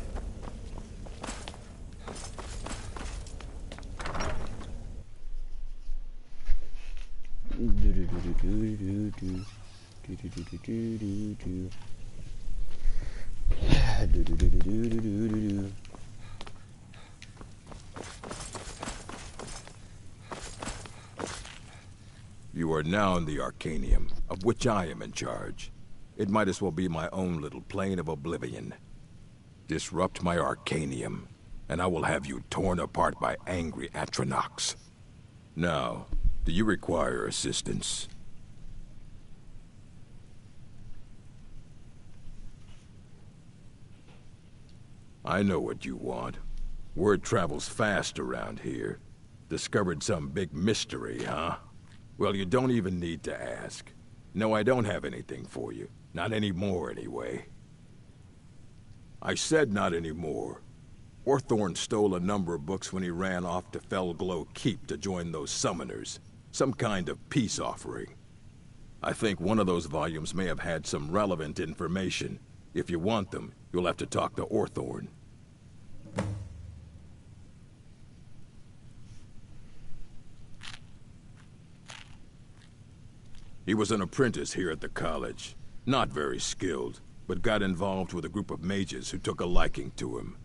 You are now in the Arcanium, of which I am in charge. It might as well be my own little plane of oblivion. Disrupt my Arcanium, and I will have you torn apart by angry Atronachs. Now, do you require assistance? I know what you want. Word travels fast around here. Discovered some big mystery, huh? Well, you don't even need to ask. No, I don't have anything for you. Not anymore, anyway. I said not anymore. Orthorn stole a number of books when he ran off to Felglow Keep to join those summoners. Some kind of peace offering. I think one of those volumes may have had some relevant information. If you want them, you'll have to talk to Orthorn. He was an apprentice here at the college. Not very skilled, but got involved with a group of mages who took a liking to him.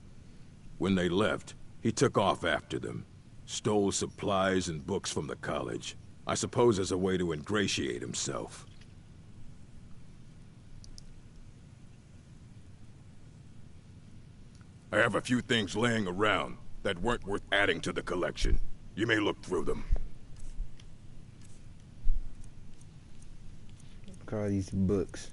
When they left, he took off after them. Stole supplies and books from the college. I suppose as a way to ingratiate himself. I have a few things laying around that weren't worth adding to the collection. You may look through them.
Look at all these books.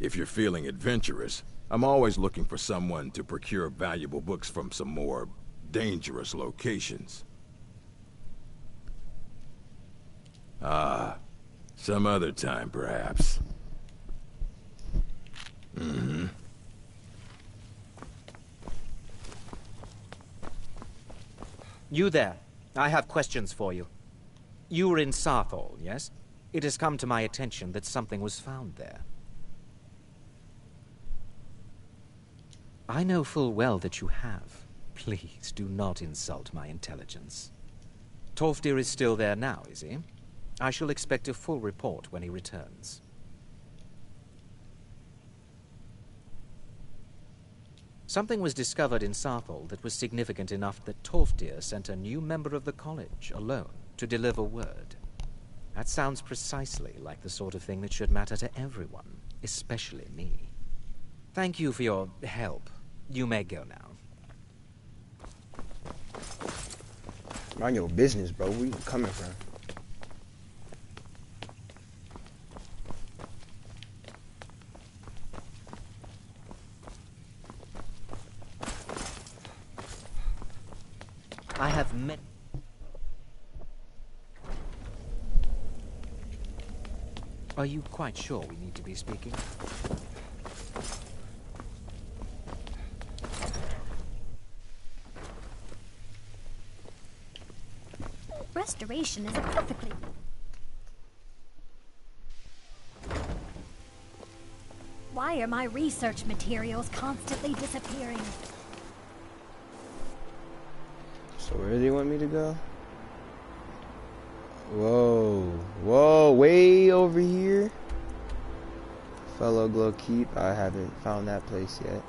If you're feeling adventurous, I'm always looking for someone to procure valuable books from some more dangerous locations. Ah, some other time, perhaps. Mm-hmm.
You there. I have questions for you. You were in Sarthol, yes? It has come to my attention that something was found there. I know full well that you have. Please do not insult my intelligence. Tolfdir is still there now, is he? I shall expect a full report when he returns. Something was discovered in Sarthol that was significant enough that Tolfdir sent a new member of the college, alone, to deliver word. That sounds precisely like the sort of thing that should matter to everyone, especially me. Thank you for your help. You may go now.
Mind your business, bro. Where you coming from?
I have met... Are you quite sure we need to be speaking?
Restoration is a perfectly... Why are my research materials constantly disappearing?
So where do they want me to go? Whoa. Whoa, way over here. Fellow Glow Keep. I haven't found that place yet.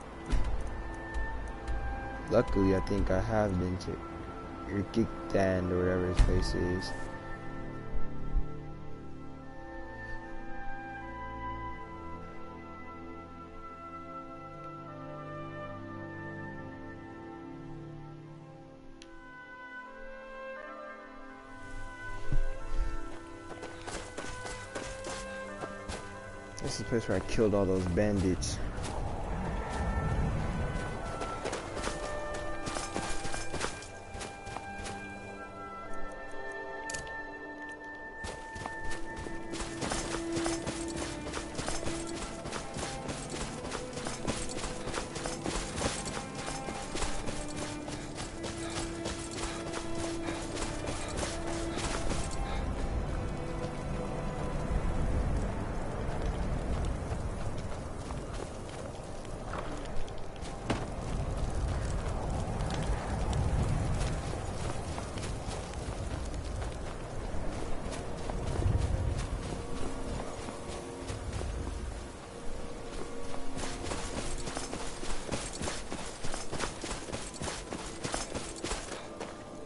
Luckily, I think I have been to Irkikdand or whatever his place is. This is the place where I killed all those bandits.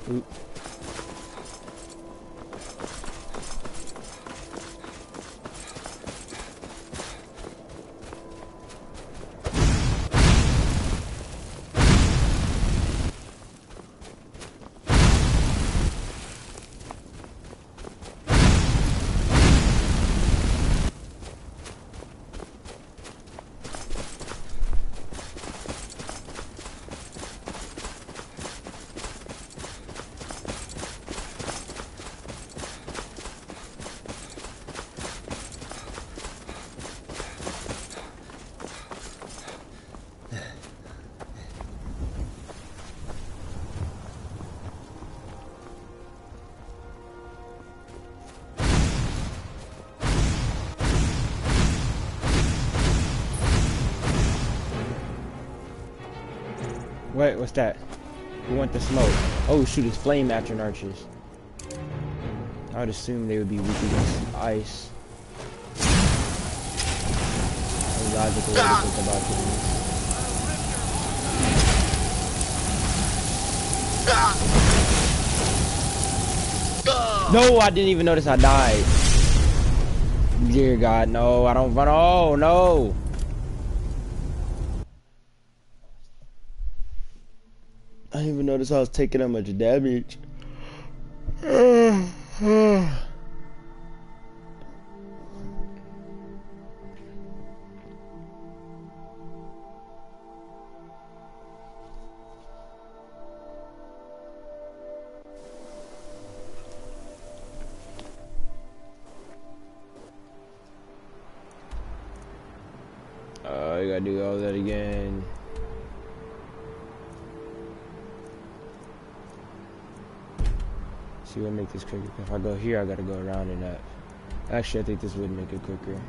Oop. What? What's that? We want the smoke. Oh shoot, it's flame action archers. I would assume they would be weak against ice. A logical way to think about things. No, I didn't even notice I died. Dear God, no, I don't run. Oh, no. I didn't even notice I was taking that much damage. Oh, you gotta do all that again. See, we'll make this quicker. If I go here, I gotta go around and up. Actually, I think this would make it quicker.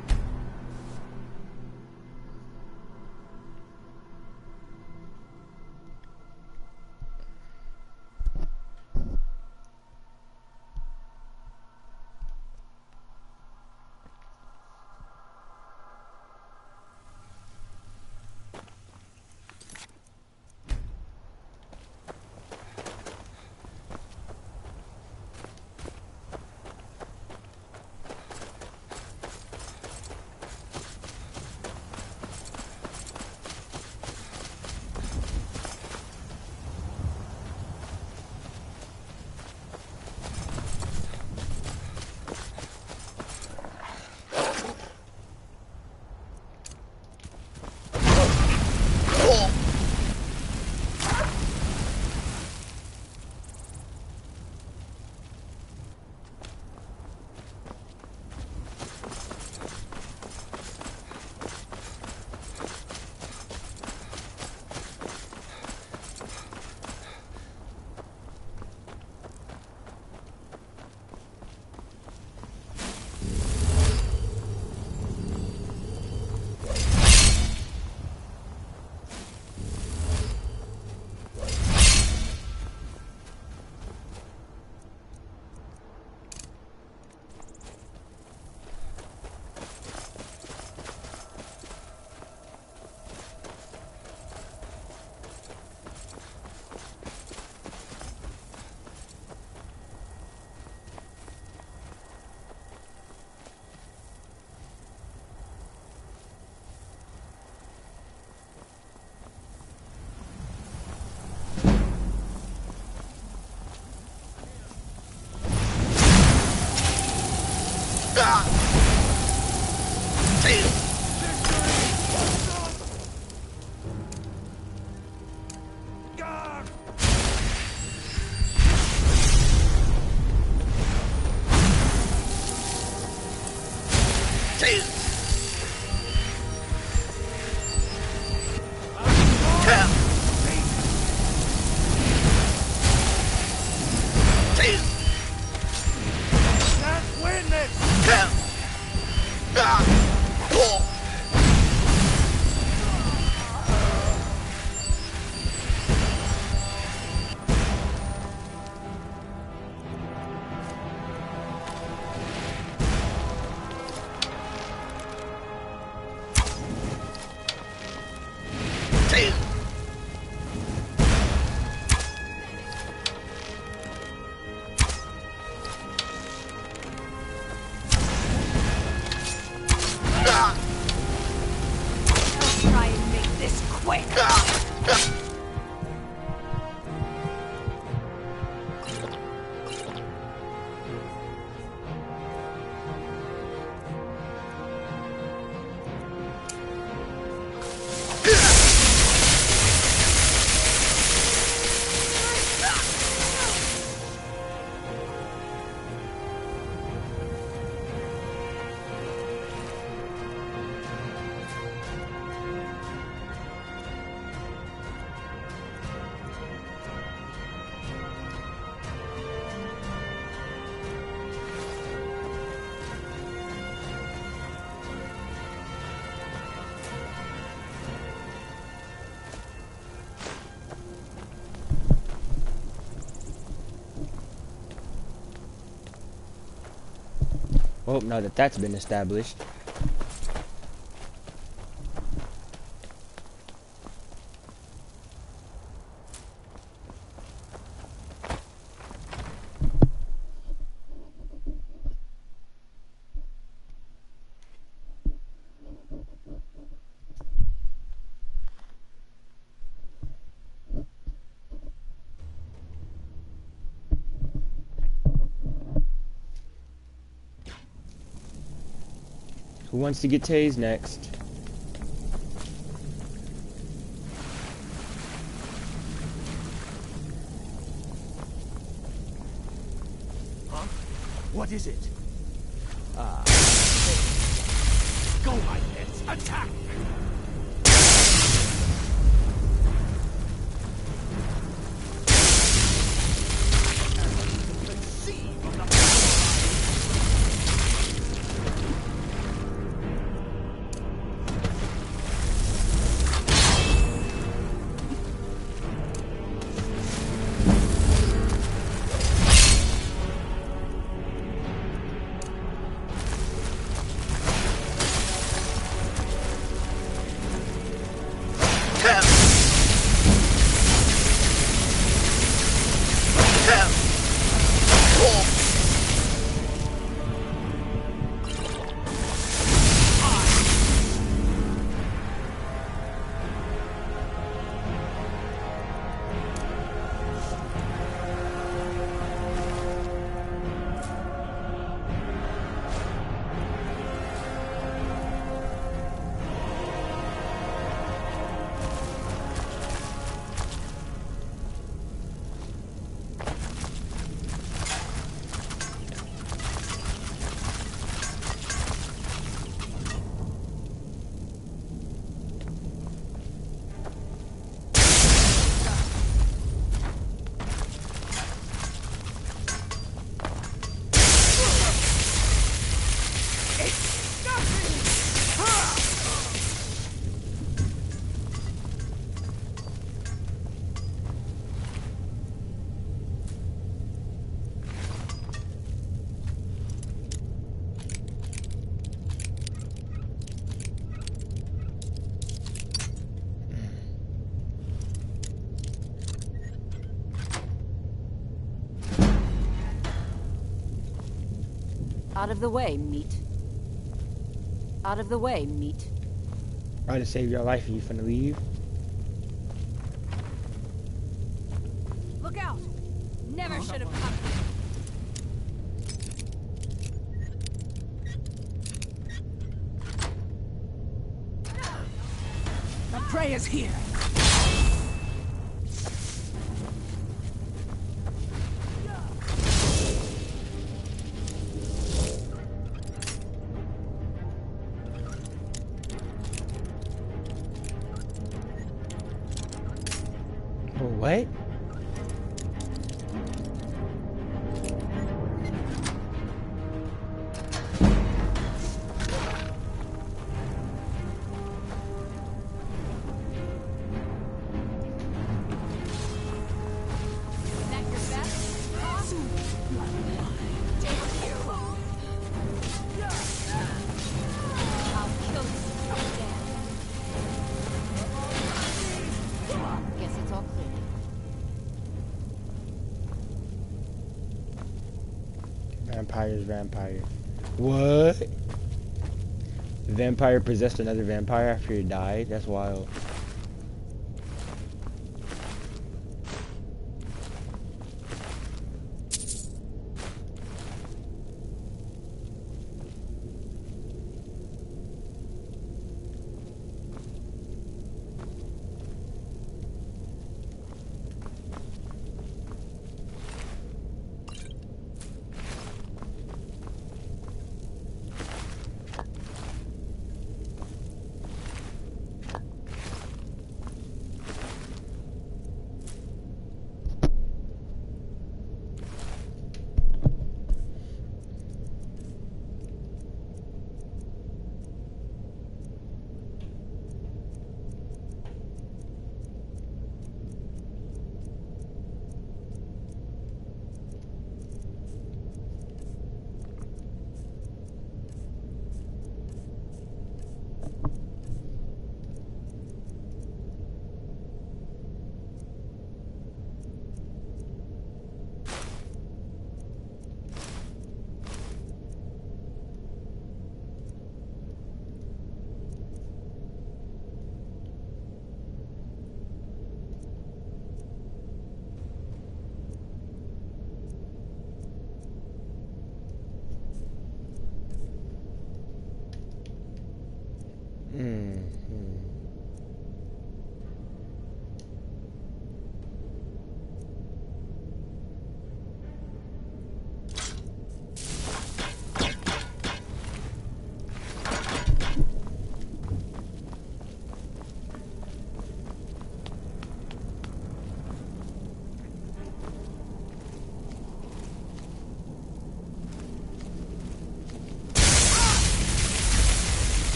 Well, now that that's been established. Who wants to get tased next?
Huh? What is it? Go, my pets, attack!
Out of the way, meat. Out of the way, meat.
Try to save your life if you finna leave.
Look out! Never should have come.
The prey is here.
What?
Guess it's all clear.
Vampire's vampire. What? The vampire possessed another vampire after he died? That's wild.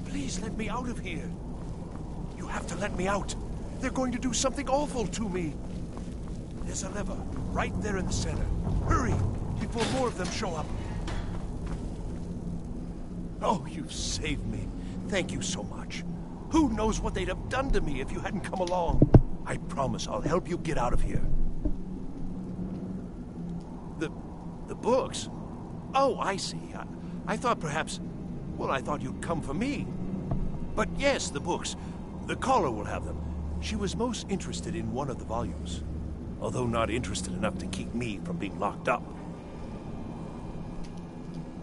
Please let me out of here. You have to let me out. They're going to do something awful to me. There's a lever right there in the center. Hurry, before more of them show up. Oh, you've saved me. Thank you so much. Who knows what they'd have done to me if you hadn't come along. I promise I'll help you get out of here. The books? Oh, I see. I thought perhaps... Well, I thought you'd come for me. But yes, the books. The caller will have them. She was most interested in one of the volumes, although not interested enough to keep me from being locked up.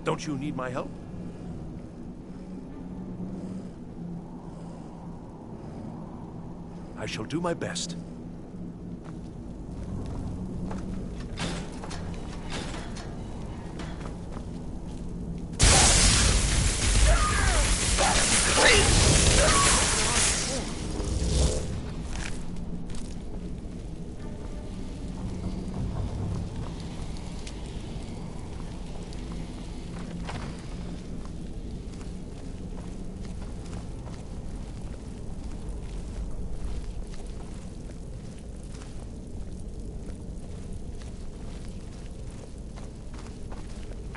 Don't you need my help? I shall do my best.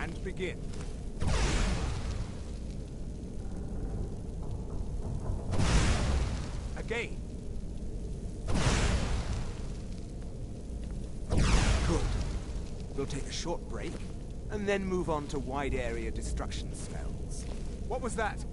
And begin. Again.
take a short break, and then move on to wide area destruction spells. What was that?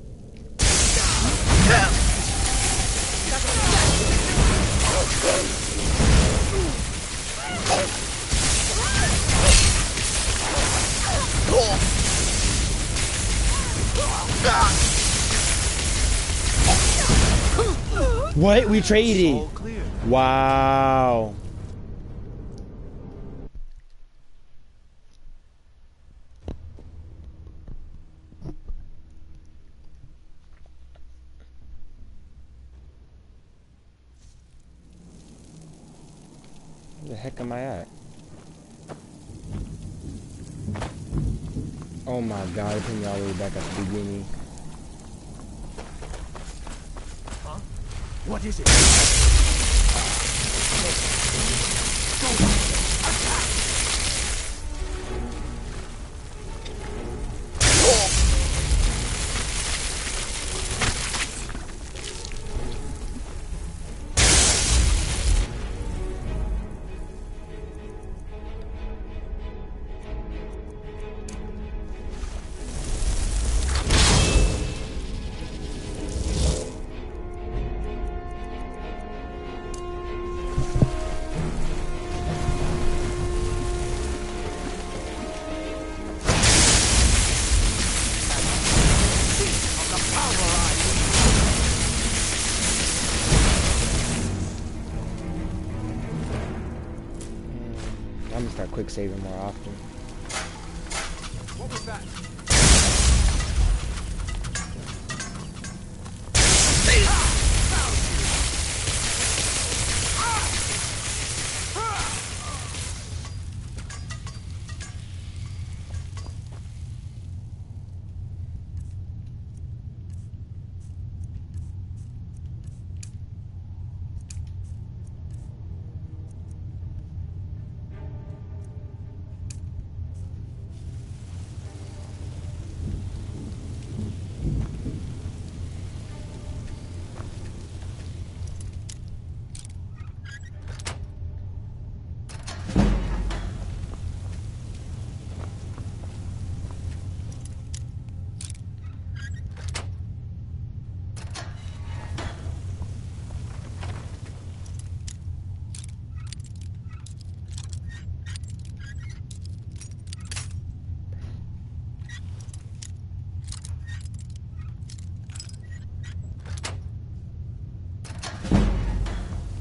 What? We traded. Wow. Where the heck am I at? Oh my god, it put me all the way back at the beginning.
Huh? What is it?
I'm gonna start quick saving more often.
What was that?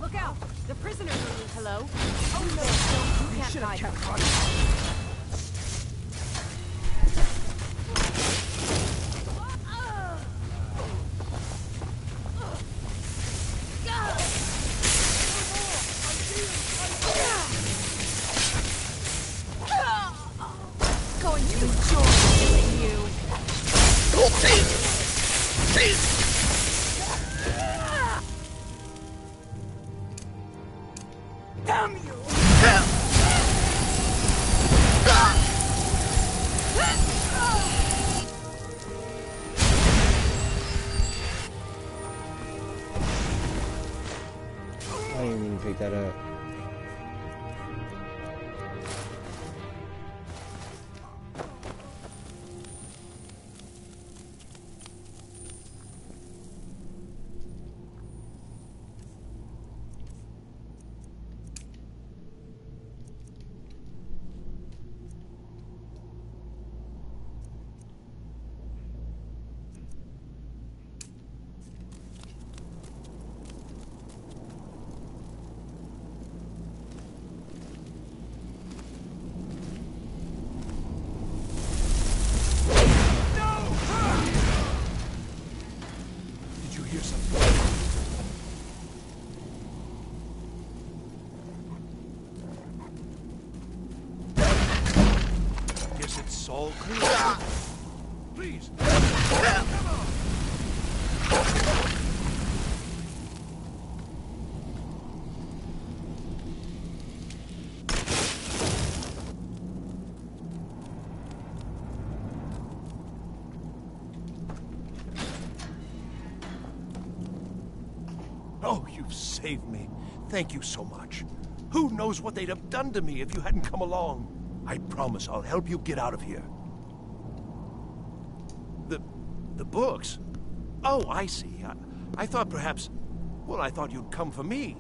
Look out! The prisoners are loose.
Hello?
Oh no, you can't hide.
Kept running.
Going to enjoy killing you. Damn you!
I didn't even pick that up.
Did you hear something? Guess it's all clear. Please. Come on. Oh, you've saved me. Thank you so much. Who knows what they'd have done to me if you hadn't come along?
I promise I'll help you get out of here. The books? Oh, I see. I thought perhaps... Well, I thought you'd come for me.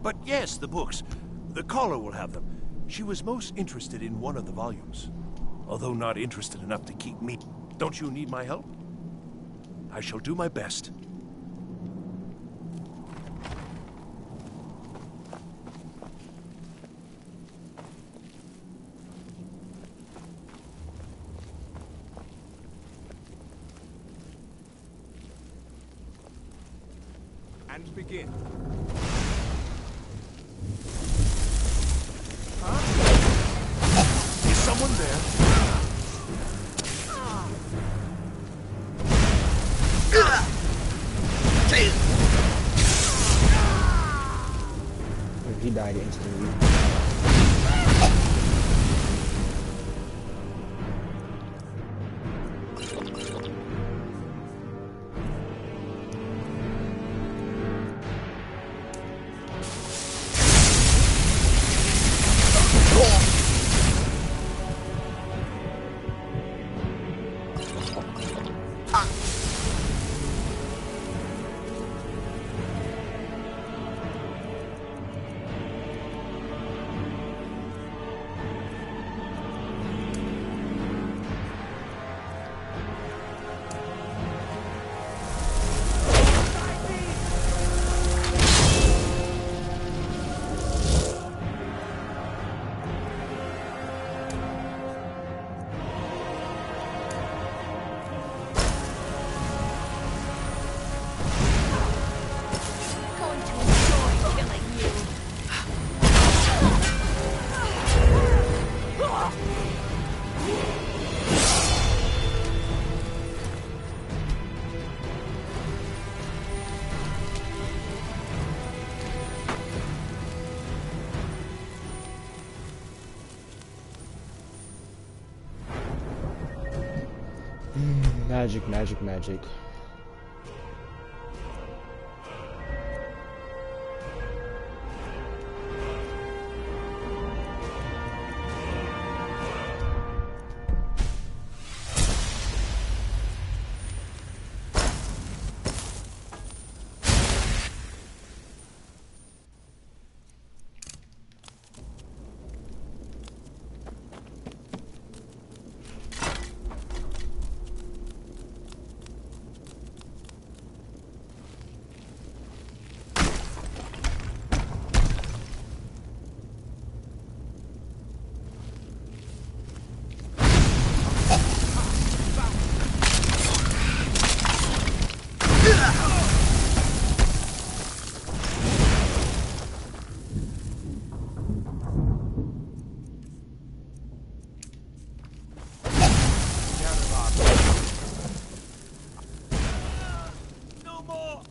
But yes, the books. The caller will have them. She was most interested in one of the volumes. Although not interested enough to keep me. Don't you need my help? I shall do my best.
And begin.
Is someone there?
He died instantly. Magic, magic, magic.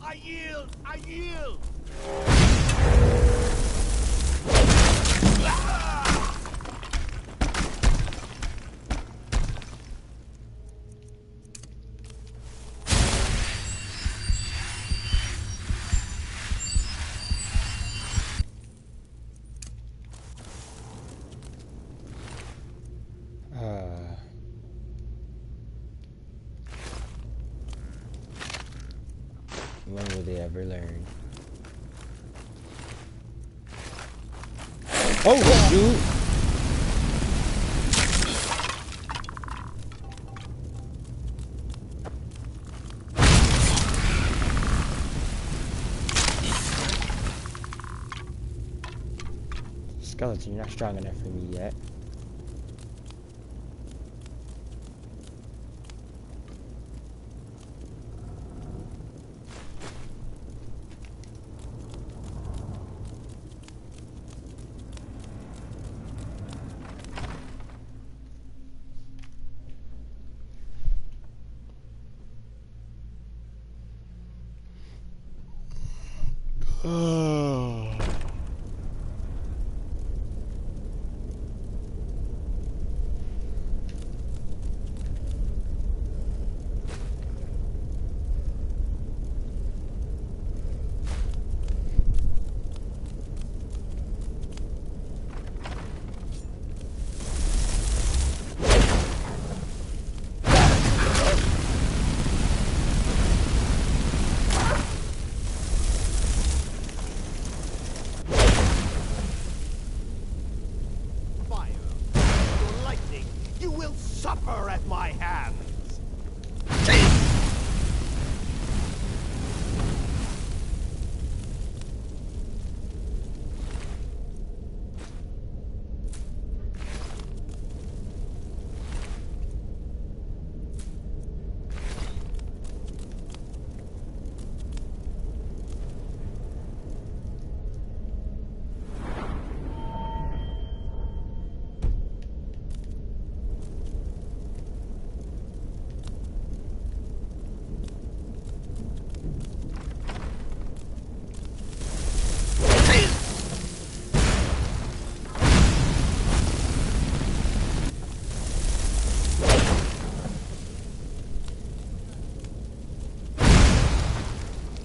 I yield!
When will they ever learn? Oh, dude! Skeleton, you're not strong enough for me yet.
You will suffer at my hands.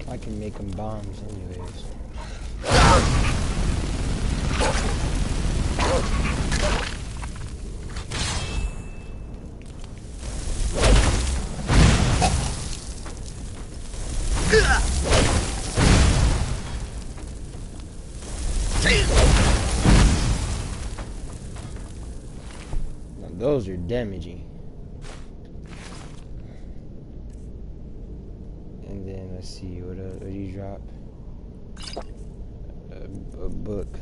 I can make them bombs anyways. Now those are damaging. And then let's see, what do you drop? A book.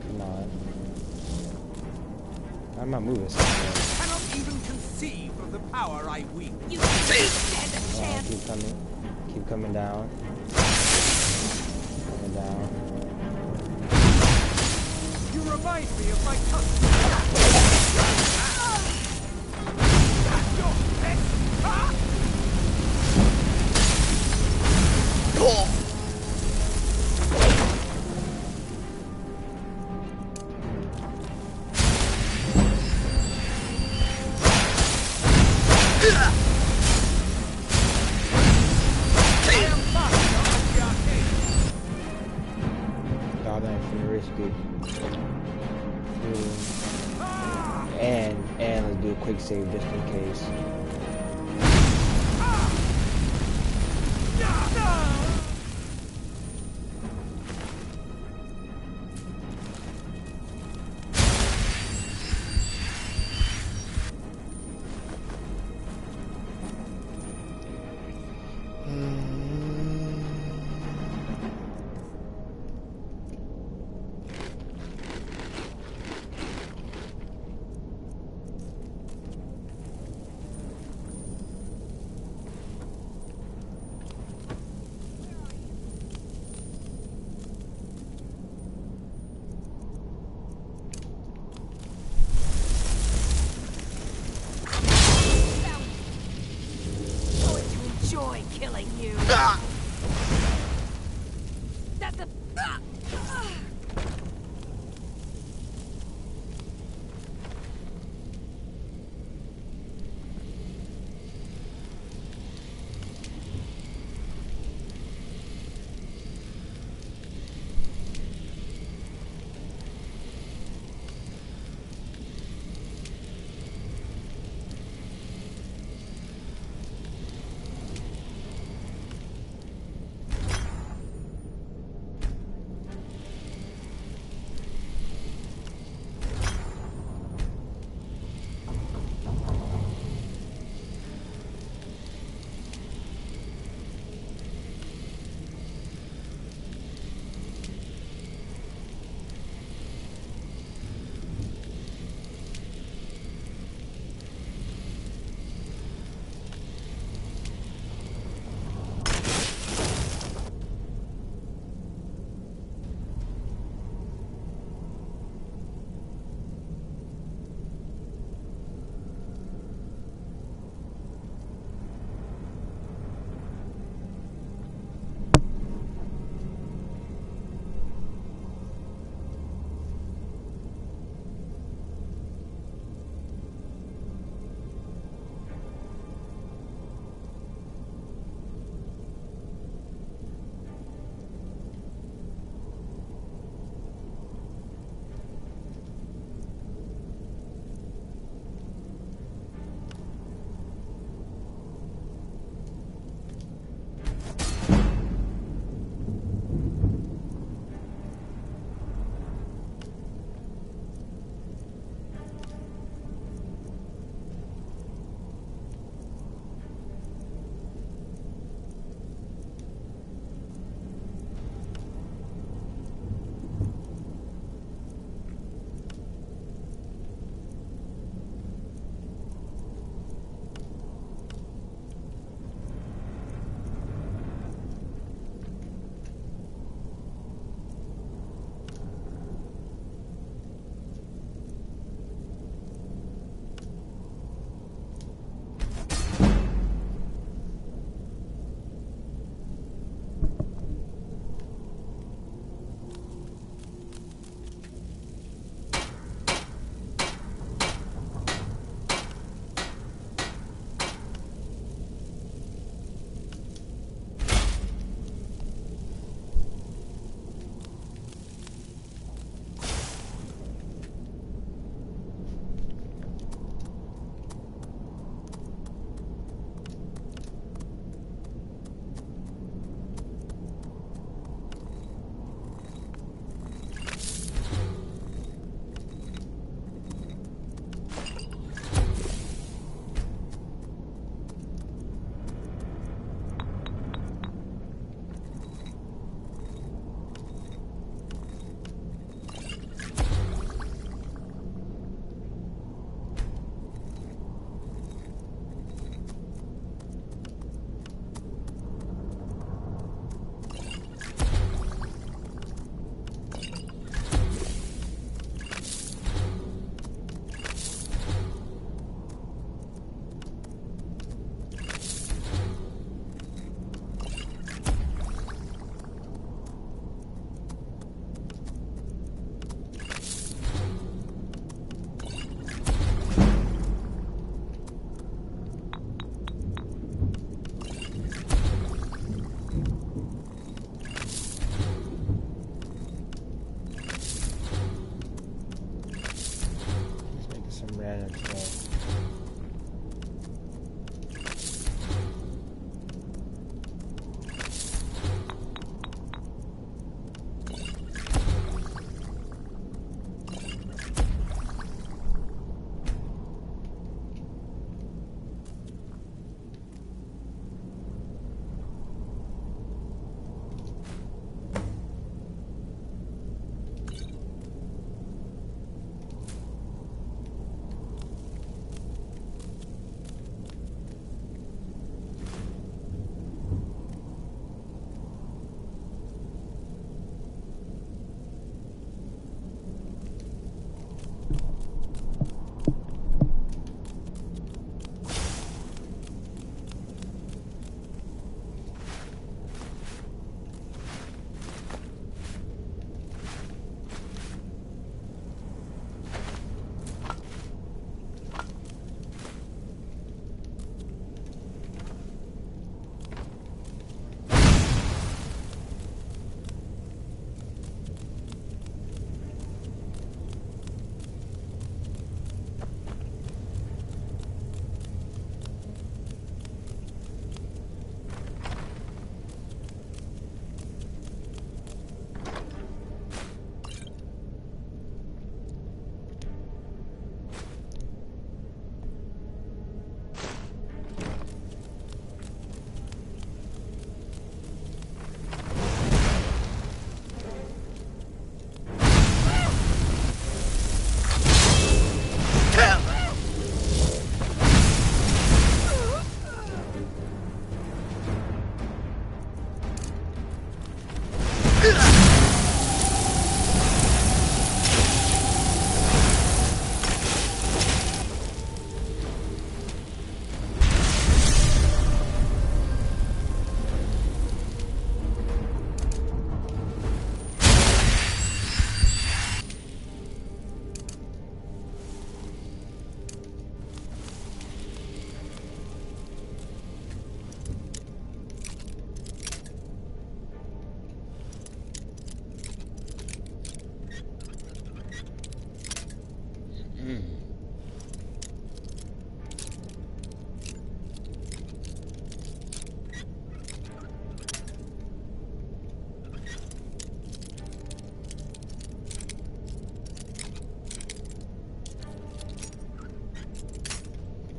Come on. I'm not moving.
Cannot even conceive of the power I wield. You stand a chance.
Keep coming. Keep coming down. Coming down.
You remind me of my cousin. Your pet, huh?
God, I'm finna risk it. And let's do a quick save just in case.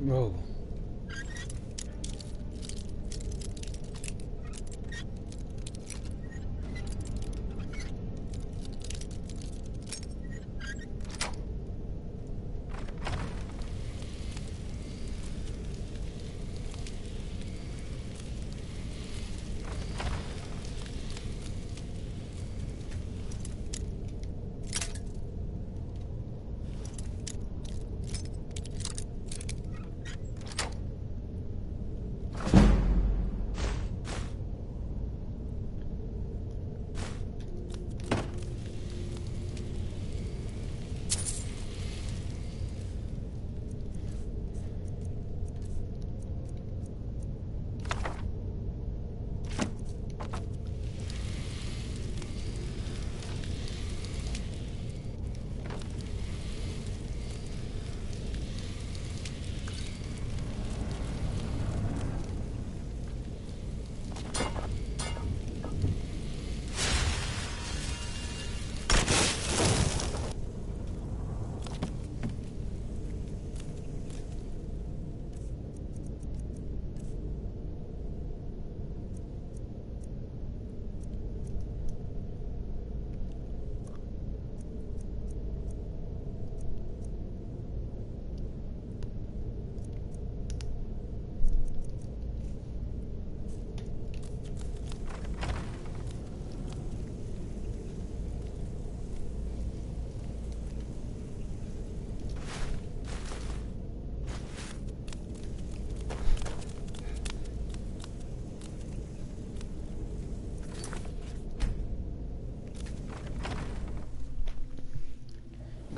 Whoa.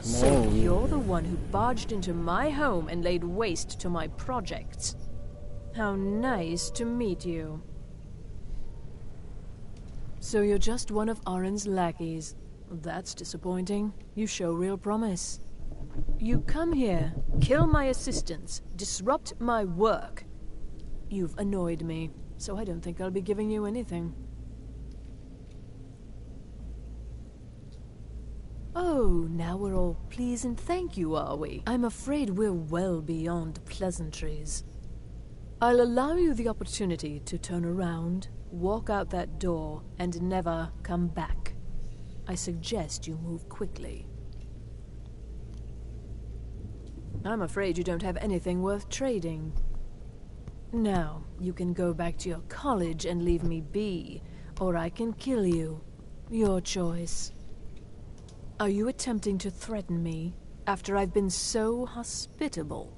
So you're the one who barged into my home and laid waste to my projects. How nice to meet you. So you're just one of Arin's lackeys. That's disappointing. You show real promise. You come here, kill my assistants, disrupt my work. You've annoyed me, so I don't think I'll be giving you anything. Oh, now we're all please and thank you, are we? I'm afraid we're well beyond pleasantries. I'll allow you the opportunity to turn around, walk out that door, and never come back. I suggest you move quickly. I'm afraid you don't have anything worth trading. Now, you can go back to your college and leave me be, or I can kill you. Your choice. Are you attempting to threaten me after I've been so hospitable?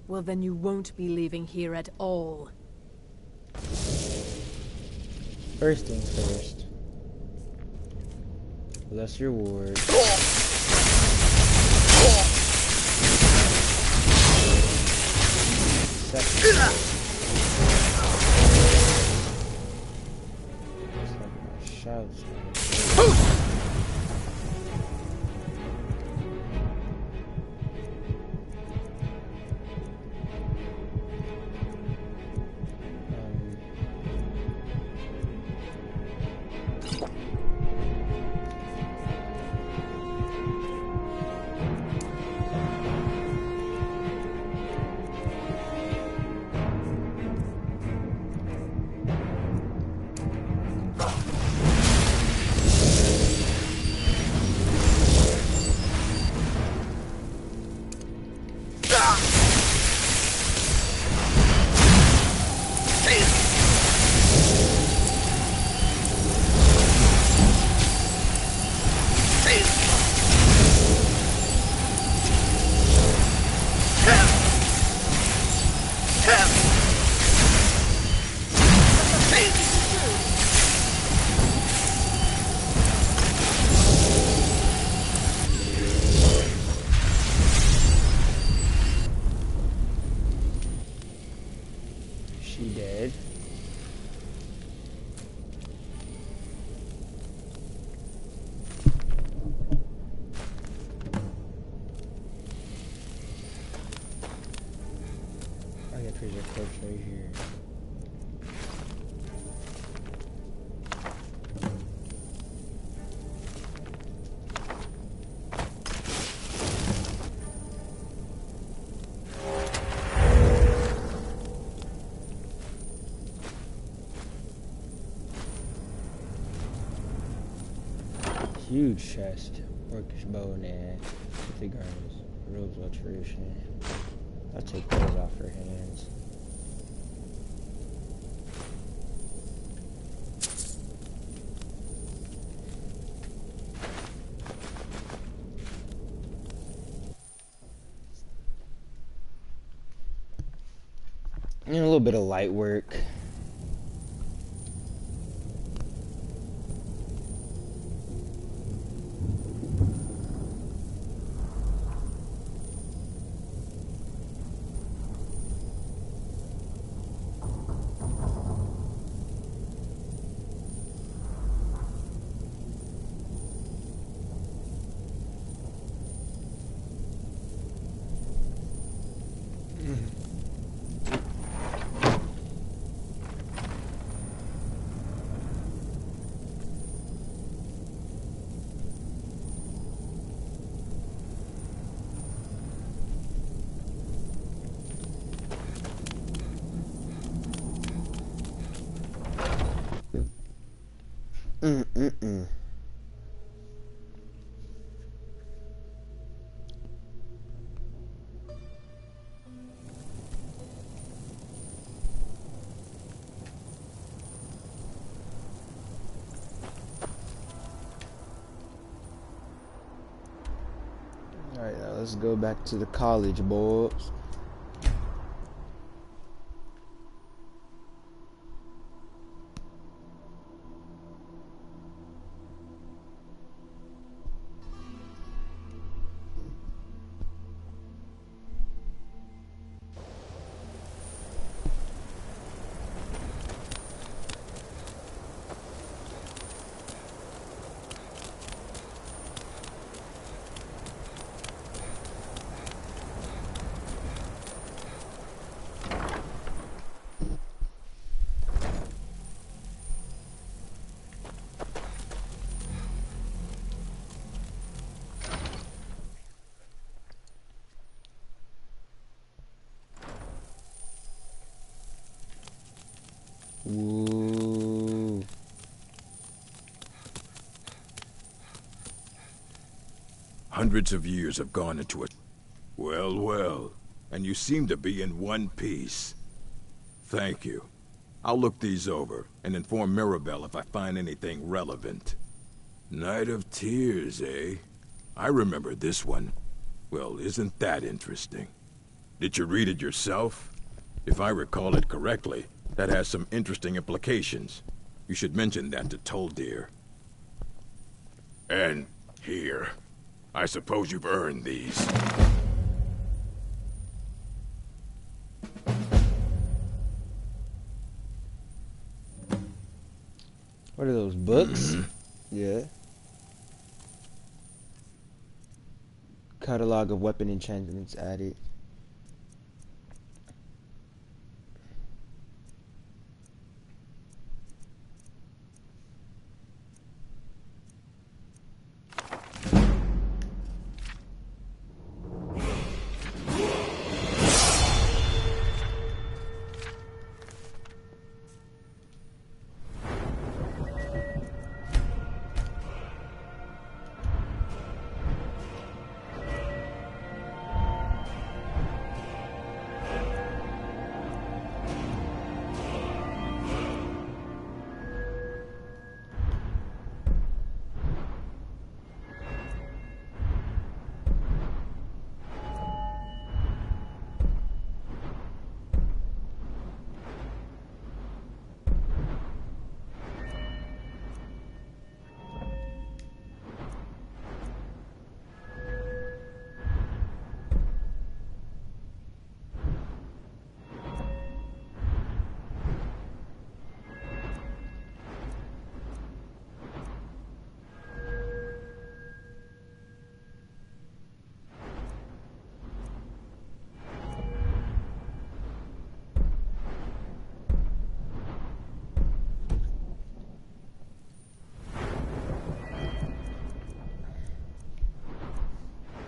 Well, then you won't be leaving here at all.
First things first. Bless your ward. Second. Shouts. Huge chest. Orcish bow and the garments. Robes of tradition. I'll take those off her hands. And a little bit of light work. Alright, now let's go back to the college, boys. Ooh.
Hundreds of years have gone into it. Well, well. And you seem to be in one piece. Thank you. I'll look these over and inform Mirabelle if I find anything relevant. Night of Tears, eh? I remember this one. Well, isn't that interesting? Did you read it yourself? If I recall it correctly, that has some interesting implications. You should mention that to Toldir. And here. I suppose you've earned these.
What are those, books? Yeah. Catalog of weapon enchantments added.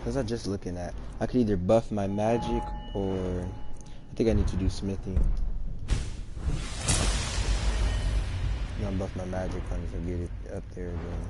What was I just looking at? I could either buff my magic or I think I need to do smithing. I'm gonna buff my magic once I get it up there again.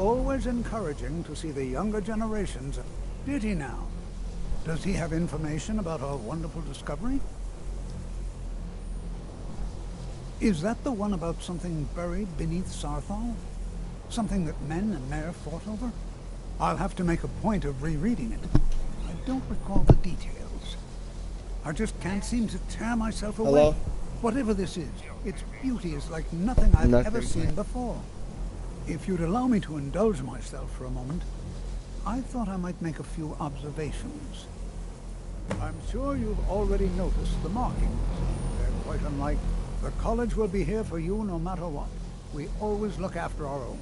always encouraging to see the younger generations. Did he now? Does he have information about our wonderful discovery? Is that the one about something buried beneath Sarthal? Something that men and Mare fought over? I'll have to make a point of rereading it. I don't recall the details. I just can't seem to tear myself away.
Hello?
Whatever this is, its beauty is like nothing I've ever seen before. If you'd allow me to indulge myself for a moment, I thought I might make a few observations. I'm sure you've already noticed the markings. They're quite unlike. The college will be here for you no matter what. We always look after our own.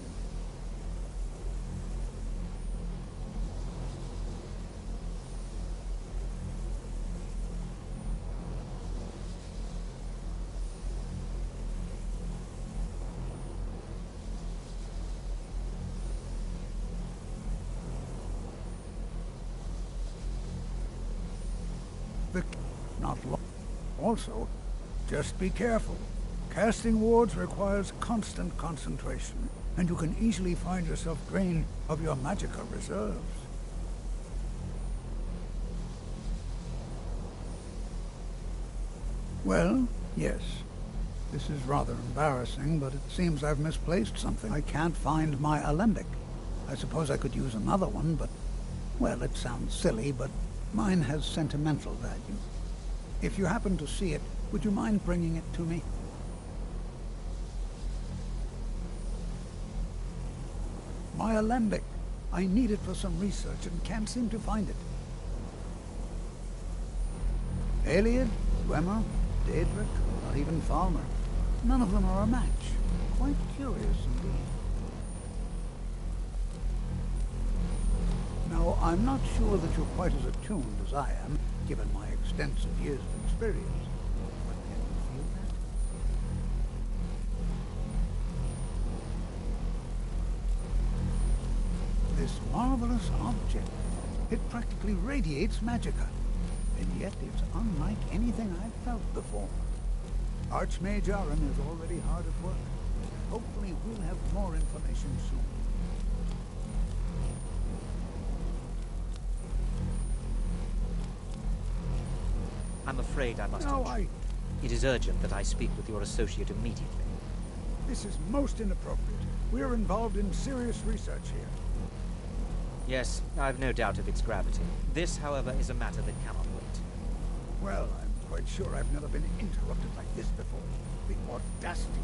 Not long. Also, just be careful. Casting wards requires constant concentration, and you can easily find yourself drained of your magica reserves. Well, yes. This is rather embarrassing, but it seems I've misplaced something. I can't find my alembic. I suppose I could use another one, but, well, it sounds silly, but mine has sentimental value. If you happen to see it, would you mind bringing it to me? My alembic. I need it for some research and can't seem to find it. Eliad, Dwemer, Daedric, not even Falmer. None of them are a match. Quite curious indeed. Now, I'm not sure that you're quite as attuned as I am, given my extensive years of experience. But can you feel that? This marvelous object. It practically radiates magicka. And yet it's unlike anything I've felt before. Archmage Aaron is already hard at work. Hopefully we'll have more information soon.
I'm afraid I must...
No,
It is urgent that I speak with your associate immediately.
This is most inappropriate. We're involved in serious research here.
Yes, I've no doubt of its gravity. This, however, is a matter that cannot wait.
Well, I'm quite sure I've never been interrupted like this before. The audacity.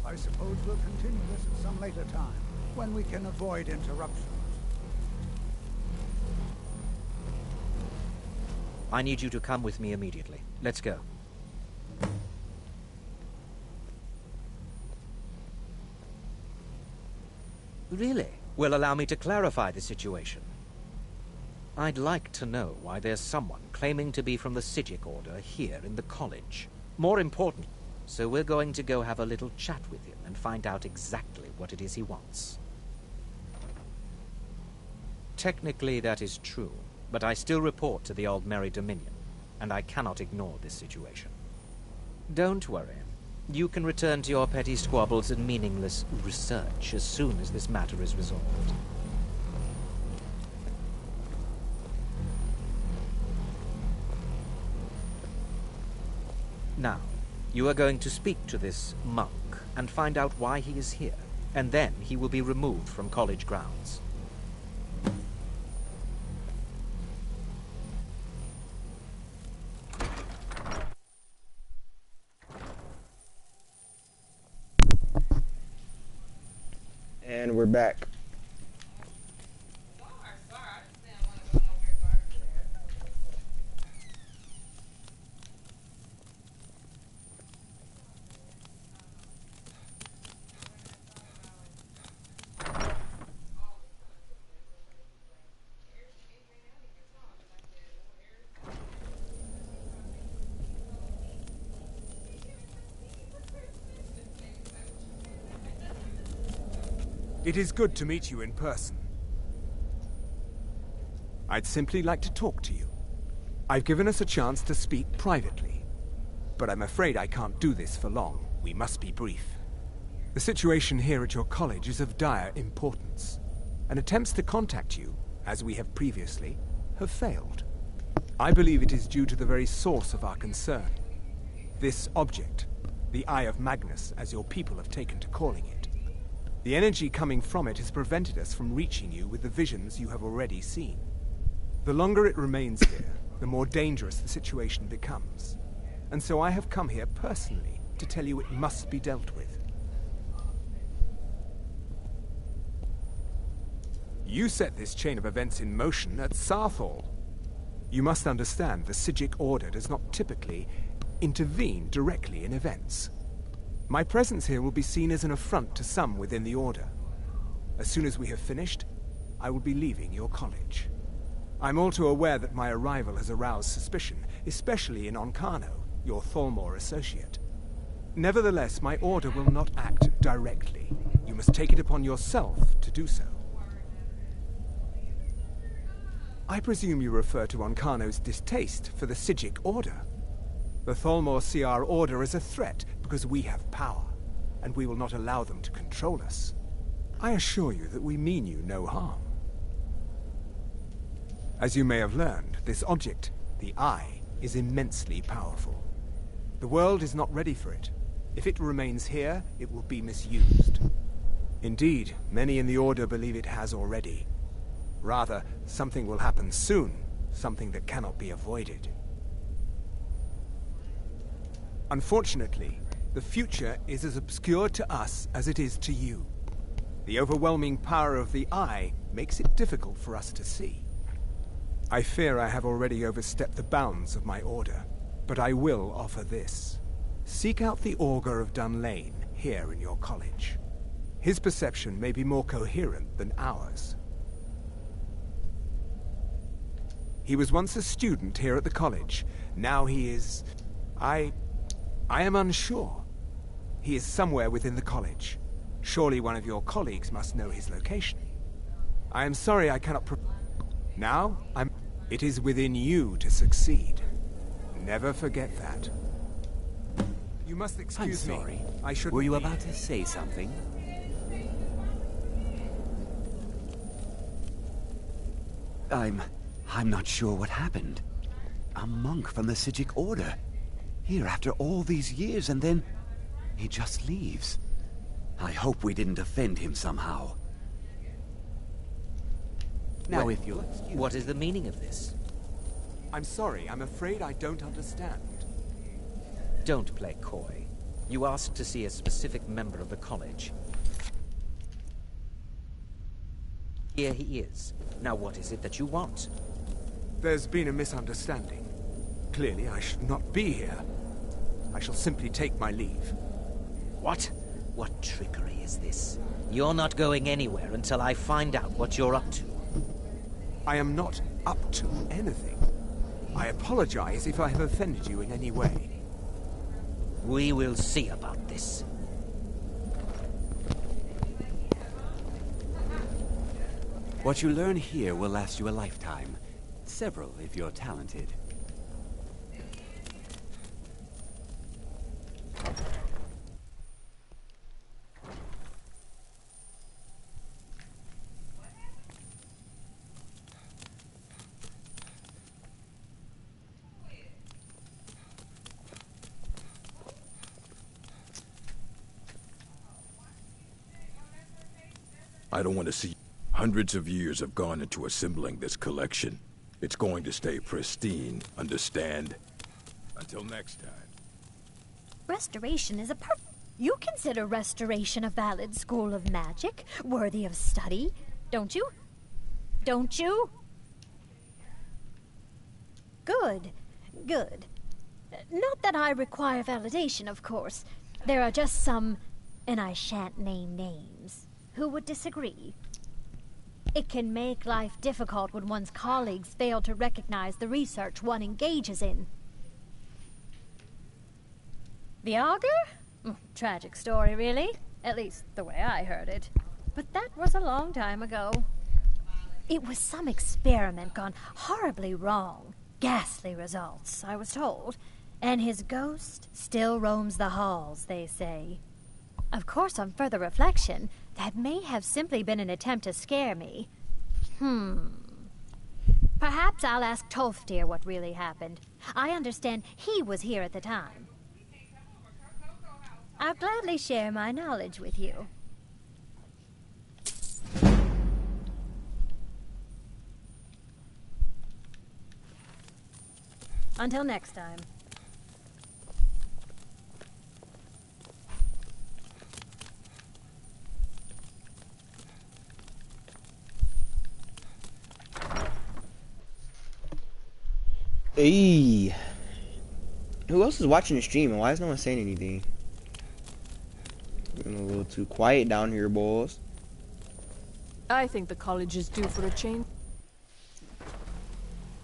I suppose we'll continue this at some later time, when we can avoid interruptions.
I need you to come with me immediately. Let's go. Really? Well, allow me to clarify the situation. I'd like to know why there's someone claiming to be from the Psijic Order here in the college. More important, so we're going to go have a little chat with him and find out exactly what it is he wants. Technically, that is true, but I still report to the Aldmeri Dominion, and I cannot ignore this situation. Don't worry. You can return to your petty squabbles and meaningless research as soon as this matter is resolved. Now, you are going to speak to this monk and find out why he is here, and then he will be removed from college grounds.
And we're back.
It is good to meet you in person. I'd simply like to talk to you. I've given us a chance to speak privately, but I'm afraid I can't do this for long. We must be brief. The situation here at your college is of dire importance, and attempts to contact you, as we have previously, have failed. I believe it is due to the very source of our concern. This object, the Eye of Magnus, as your people have taken to calling it. The energy coming from it has prevented us from reaching you with the visions you have already seen. The longer it remains here, the more dangerous the situation becomes. And so I have come here personally to tell you it must be dealt with. You set this chain of events in motion at Sarthal. You must understand the Psijic Order does not typically intervene directly in events. My presence here will be seen as an affront to some within the Order. As soon as we have finished, I will be leaving your college. I'm all too aware that my arrival has aroused suspicion, especially in Onkano, your Thalmor associate. Nevertheless, my Order will not act directly. You must take it upon yourself to do so. I presume you refer to Onkano's distaste for the Psijic Order. The Thalmor see our Order as a threat because we have power, and we will not allow them to control us. I assure you that we mean you no harm. As you may have learned, this object, the Eye, is immensely powerful. The world is not ready for it. If it remains here, it will be misused. Indeed, many in the Order believe it has already. Rather, something will happen soon, something that cannot be avoided. Unfortunately, the future is as obscure to us as it is to you. The overwhelming power of the Eye makes it difficult for us to see. I fear I have already overstepped the bounds of my Order, but I will offer this. Seek out the Augur of Dunlane here in your college. His perception may be more coherent than ours. He was once a student here at the college. Now he is... I am unsure. He is somewhere within the college. Surely one of your colleagues must know his location. I am sorry I cannot Now, it is within you to succeed. Never forget that. You must excuse me.
I'm sorry.
I shouldn't
Were you
be
about
here.
to say something? I'm not sure what happened. A monk from the Psijic Order. Here after all these years, and then he just leaves. I hope we didn't offend him somehow. Now,
Well,
if you'll excuse
What is the meaning of this?
I'm sorry, I'm afraid I don't understand.
Don't play coy. You asked to see a specific member of the college. Here he is. Now what is it that you want?
There's been a misunderstanding. Clearly, I should not be here. I shall simply take my leave.
What? What trickery is this? You're not going anywhere until I find out what you're up to.
I am not up to anything. I apologize if I have offended you in any way.
We will see about this.
What you learn here will last you a lifetime. Several, if you're talented.
I don't want to see... Hundreds of years have gone into assembling this collection. It's going to stay pristine, understand? Until next time.
Restoration is a You consider restoration a valid school of magic, worthy of study, don't you? Don't you? Good. Good. Not that I require validation, of course. There are just some, and I shan't name names, who would disagree. It can make life difficult when one's colleagues fail to recognize the research one engages in. The Augur? Tragic story, really. At least, the way I heard it. But that was a long time ago. It was some experiment gone horribly wrong. Ghastly results, I was told. And his ghost still roams the halls, they say. Of course, on further reflection, that may have simply been an attempt to scare me. Perhaps I'll ask Tolfdir what really happened. I understand he was here at the time. I'll gladly share my knowledge with you. Until next time.
Hey, who else is watching the stream and why is no one saying anything? Getting a little too quiet down here, boys.
I think the college is due for a change.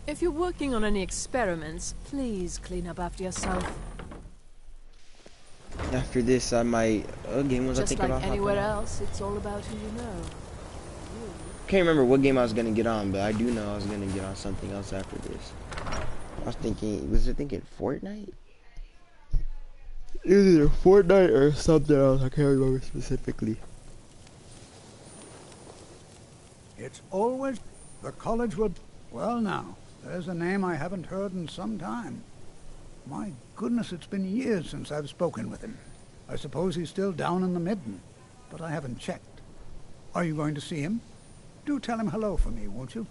If you're working on any experiments, please clean up after yourself.
After this, I might. Game was I
Just
thinking
like
about?
anywhere else, it's all about who you know.
Can't remember what game I was gonna get on, but I do know I was gonna get on something else after this. I was thinking, Fortnite? Either Fortnite or something else. I can't remember specifically.
It's always the college would. Well, now, there's a name I haven't heard in some time. My goodness, it's been years since I've spoken with him. I suppose he's still down in the Midden, but I haven't checked. Are you going to see him? Do tell him hello for me, won't you?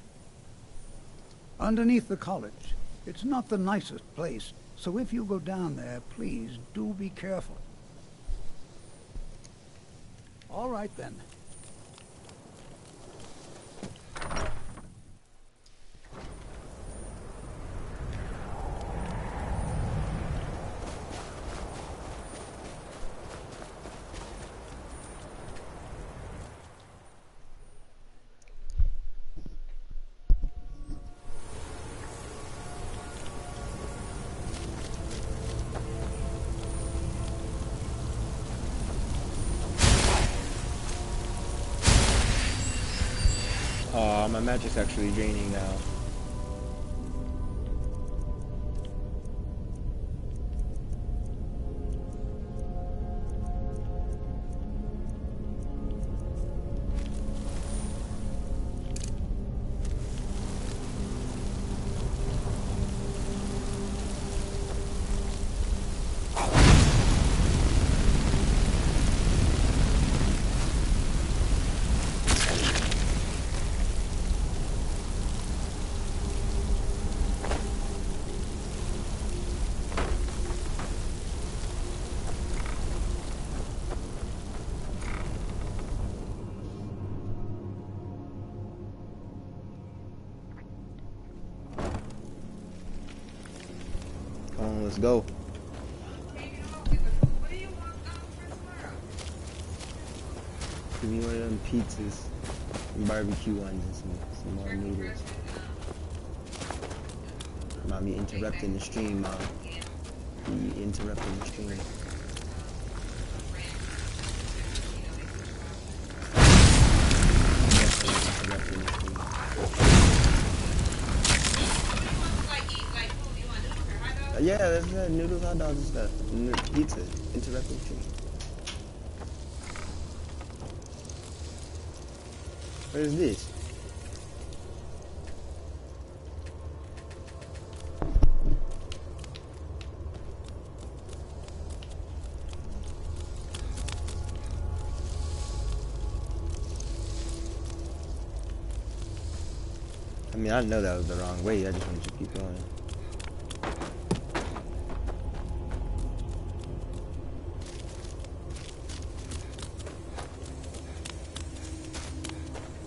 Underneath the college. It's not the nicest place, so if you go down there, please do be careful. All right, then.
My magic's actually draining now. Let's go. Give me one of them pizzas, some barbecue ones, and some more noodles. Mommy interrupting the stream, Mom. You interrupting the stream. Yeah, that's noodles, hot dogs, and stuff. Pizza. Interrupting the stream. What is this? I mean, I know that was the wrong way. I just wanted to keep going.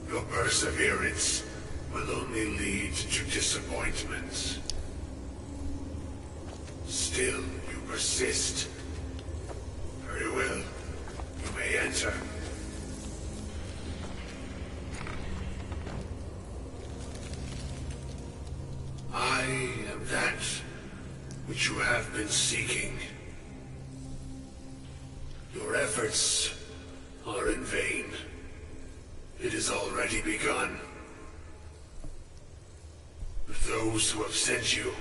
Your perseverance will only lead to disappointments. Still, you persist. Very well. You may enter. I am that which you have been seeking. Your efforts are in vain. It has already begun. But those who have sent you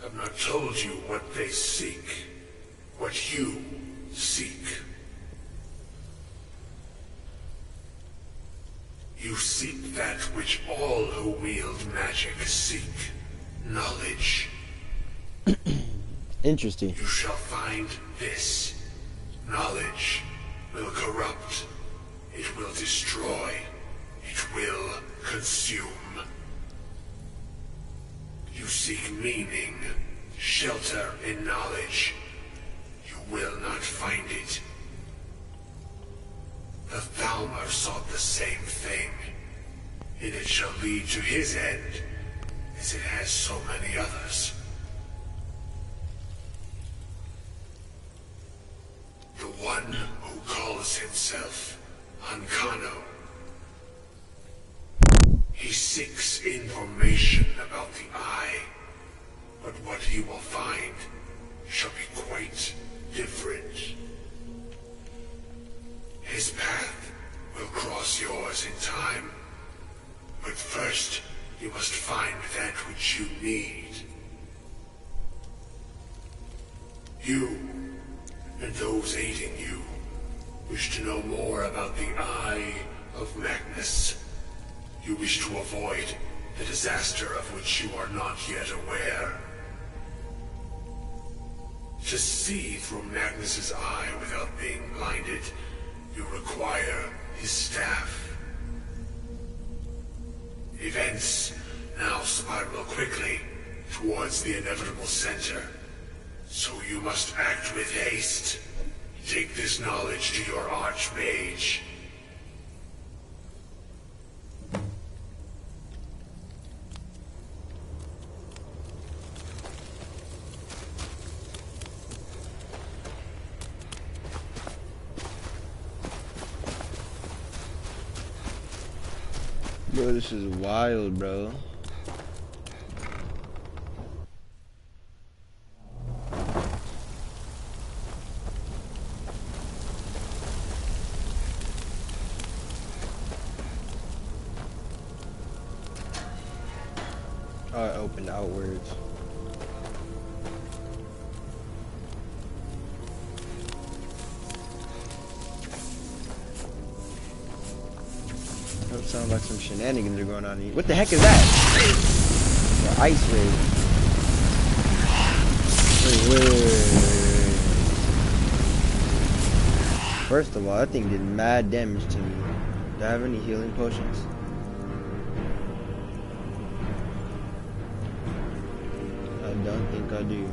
have not told you what they seek, what you seek. You seek that which all who wield magic seek. Knowledge.
Interesting.
You shall find this. Knowledge will corrupt. It will destroy. It will consume. You seek meaning, shelter in knowledge. You will not find it. The Thalmor sought the same thing, and it shall lead to his end, as it has so many others. The one who calls himself Ancano. He seeks information about the Eye, but what he will find shall be quite different. His path will cross yours in time, but first you must find that which you need. You, and those aiding you, wish to know more about the Eye of Magnus. You wish to avoid the disaster of which you are not yet aware. To see through Magnus's eye without being blinded, you require his staff. Events now spiral quickly towards the inevitable center, so you must act with haste. Take this knowledge to your Archmage.
Bro, this is wild, bro. Oh, it opened outwards. That sounds like some shenanigans are going on here. What the heck is that? The ice raid. Wait. First of all, that thing did mad damage to me. Do I have any healing potions? I don't think I do.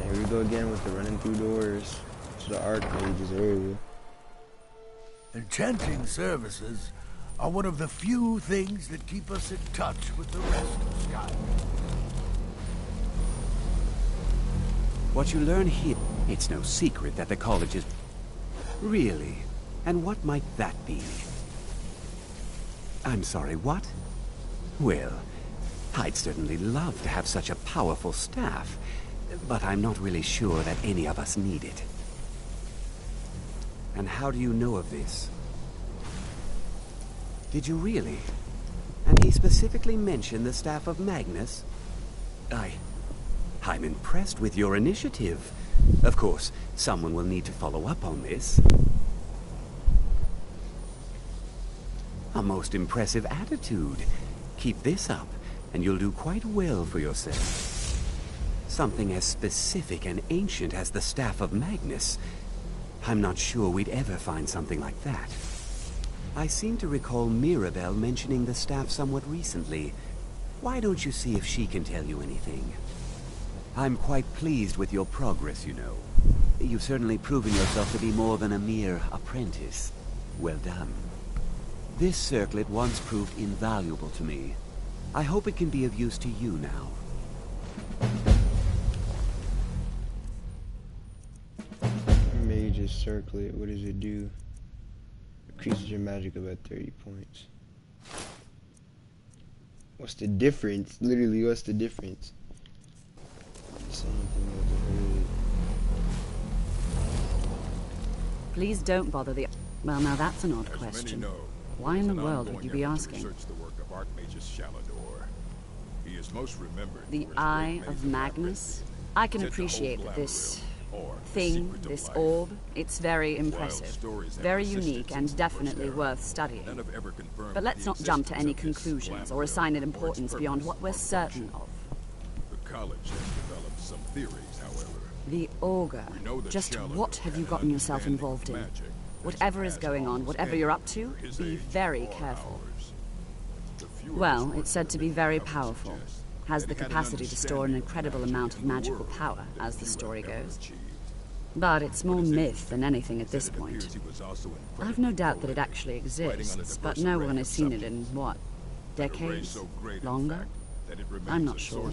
Here we go again with the running through doors to the Archmage's area.
Enchanting services are one of the few things that keep us in touch with the rest of Skyrim.
What you learn here, it's no secret that the college is... Really? And what might that be? I'm sorry, what? Well, I'd certainly love to have such a powerful staff, but I'm not really sure that any of us need it. And how do you know of this? Did you really? And he specifically mentioned the staff of Magnus? I'm impressed with your initiative. Of course, someone will need to follow up on this. A most impressive attitude. Keep this up, and you'll do quite well for yourself. Something as specific and ancient as the Staff of Magnus. I'm not sure we'd ever find something like that. I seem to recall Mirabelle mentioning the staff somewhat recently. Why don't you see if she can tell you anything? I'm quite pleased with your progress, you know. You've certainly proven yourself to be more than a mere apprentice. Well done. This circlet once proved invaluable to me. I hope it can be of use to you now.
Mage's circlet, what does it do? Increases your magic about 30 points. What's the difference? Literally, what's the difference? Same thing with the hood.
Please don't bother the... Well, now that's an odd question. Why in the world would you be asking?
The work of Archmagus Shalador. He is most remembered.
The Eye of Magnus? I can appreciate that this thing, this orb, it's very impressive, very unique, and definitely worth studying. But let's not jump to any conclusions or assign it importance beyond what we're certain of.
The college has developed some theories, however.
The Augur. Just what have you gotten yourself involved in? Whatever is going on, whatever you're up to, be very careful. Well, it's said to be very powerful. Has the capacity to store an incredible amount of magical power, as the story goes. But it's more myth than anything at this point. I've no doubt that it actually exists, but no one has seen it in, what, decades? Longer? I'm not sure.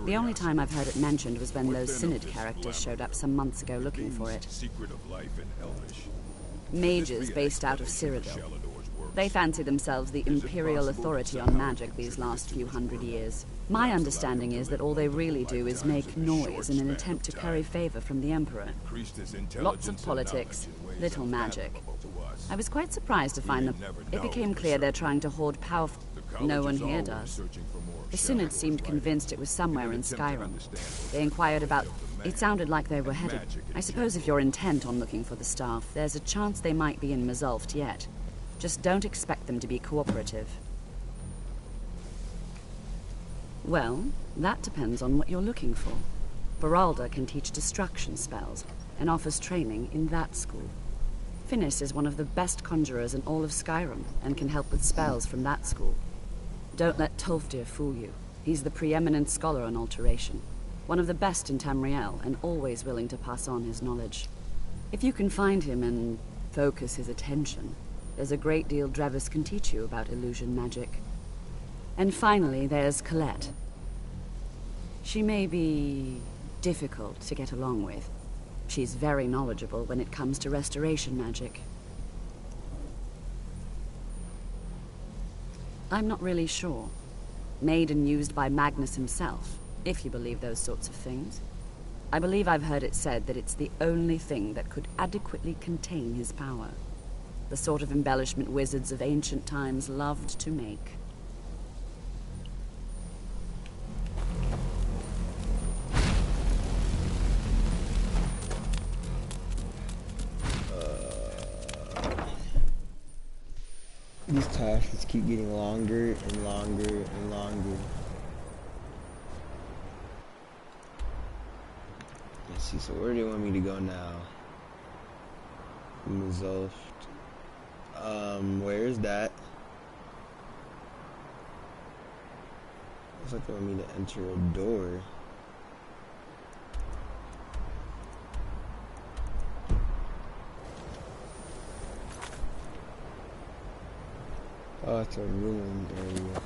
The only time I've heard it mentioned was when those Synod characters showed up some months ago looking for it. Mages based out of Cyrodiil. They fancy themselves the imperial authority on magic these last few hundred years. My understanding is that all they really do is make noise in an attempt to curry favor from the Emperor. Lots of politics, little magic. I was quite surprised to find that it became clear they're trying to hoard power. No one here does. The Synod seemed convinced it was somewhere in Skyrim. They inquired about... It sounded like they were headed... I suppose if you're intent on looking for the staff, there's a chance they might be in Mazulft yet. Just don't expect them to be cooperative. Well, that depends on what you're looking for. Beralda can teach destruction spells, and offers training in that school. Finis is one of the best conjurers in all of Skyrim, and can help with spells from that school. Don't let Tolfdir fool you. He's the preeminent scholar on alteration. One of the best in Tamriel, and always willing to pass on his knowledge. If you can find him and focus his attention, there's a great deal Drevis can teach you about illusion magic. And finally, there's Colette. She may be difficult to get along with. She's very knowledgeable when it comes to restoration magic. I'm not really sure. Made and used by Magnus himself, if you believe those sorts of things. I believe I've heard it said that it's the only thing that could adequately contain his power. The sort of embellishment wizards of ancient times loved to make.
These tasks keep getting longer and longer and longer. Let's see, so where do they want me to go now? Mazulft. Where is that? Looks like they want me to enter a door. Oh, it's a ruined area.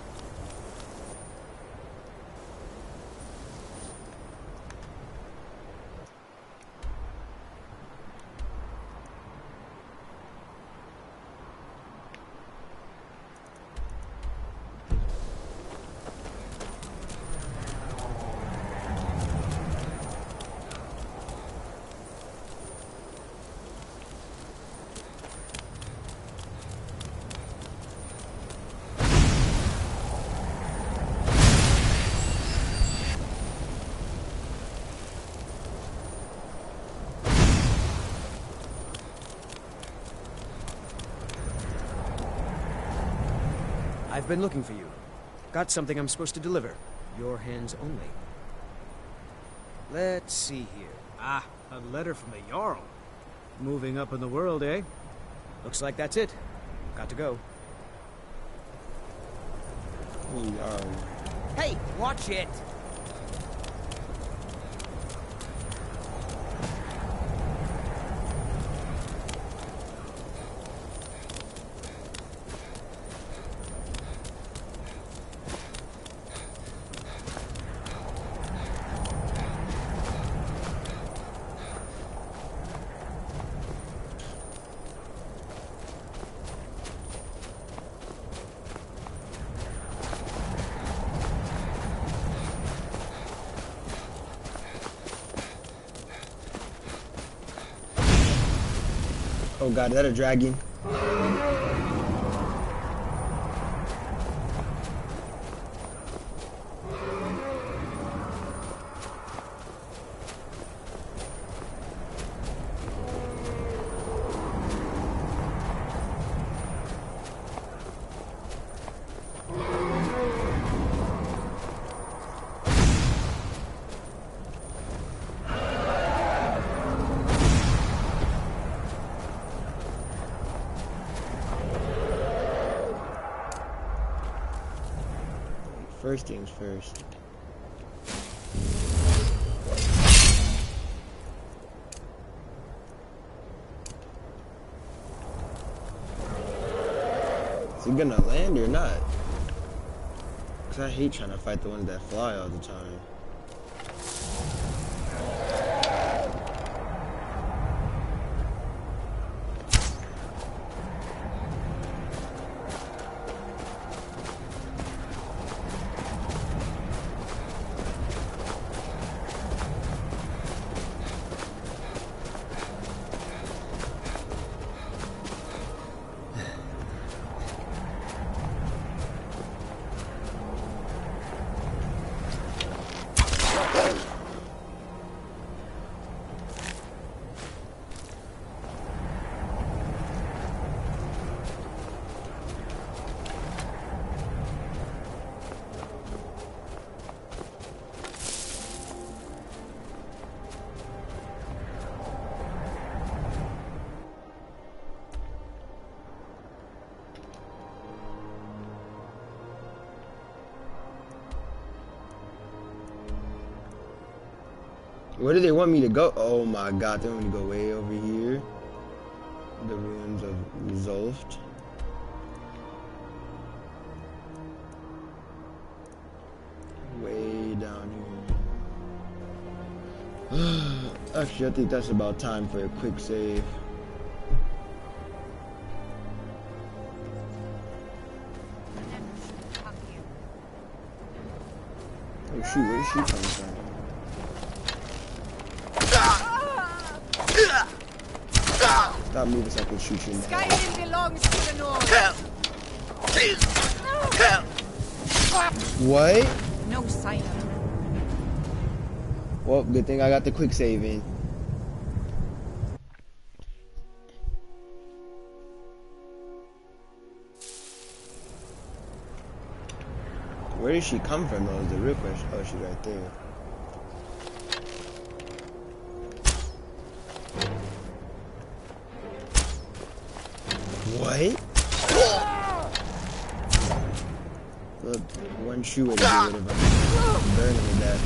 I've been looking for you. Got something I'm supposed to deliver. Your hands only. Let's see here. Ah, a letter from the Jarl. Moving up in the world, eh? Looks like that's it. Got to go.
Hey, watch it!
Oh god, is that a dragon? First things first. Is he gonna land or not? Cause I hate trying to fight the ones that fly all the time. Where do they want me to go? Oh my god, they want me to go way over here. The ruins of Zolft. Way down here. Actually, I think that's about time for a quick save. Oh shoot, where is she coming from? Stop moving so I can shoot you in the head.
Skyrim belongs to the North.
What?
No sign of her.
Well, good thing I got the quick save in. Where did she come from though is the real question. Oh, she's right there. What? Look, one shoe way to get rid of him. Burning to death.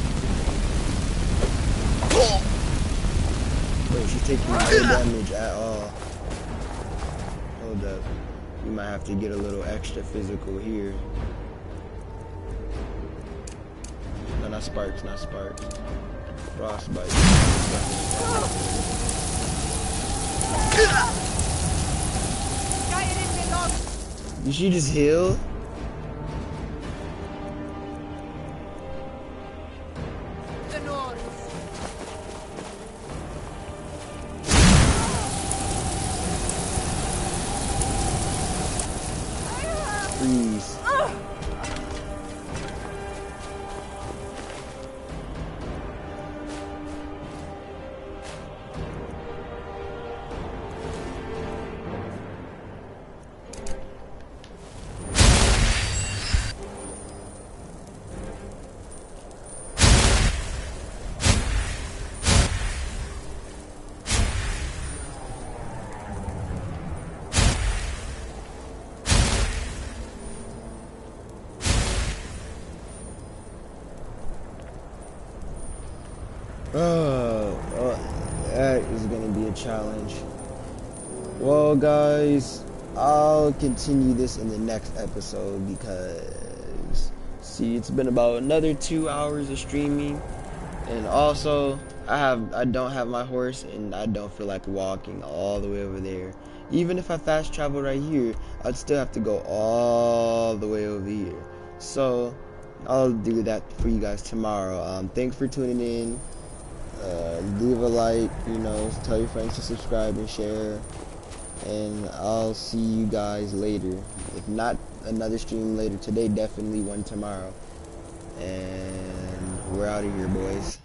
Wait, she's taking no damage at all. Hold up. We might have to get a little extra physical here. No, not sparks, not sparks. Frostbite. Did she just heal?
The North.
Freeze. That is gonna be a challenge. Well, guys, I'll continue this in the next episode because, see, it's been about another 2 hours of streaming, and also I don't have my horse, and I don't feel like walking all the way over there. Even if I fast travel right here, I'd still have to go all the way over here. So I'll do that for you guys tomorrow. Thanks for tuning in. Leave a like, you know, tell your friends to subscribe and share. and I'll see you guys later. If not another stream later today, definitely one tomorrow. And we're out of here, boys.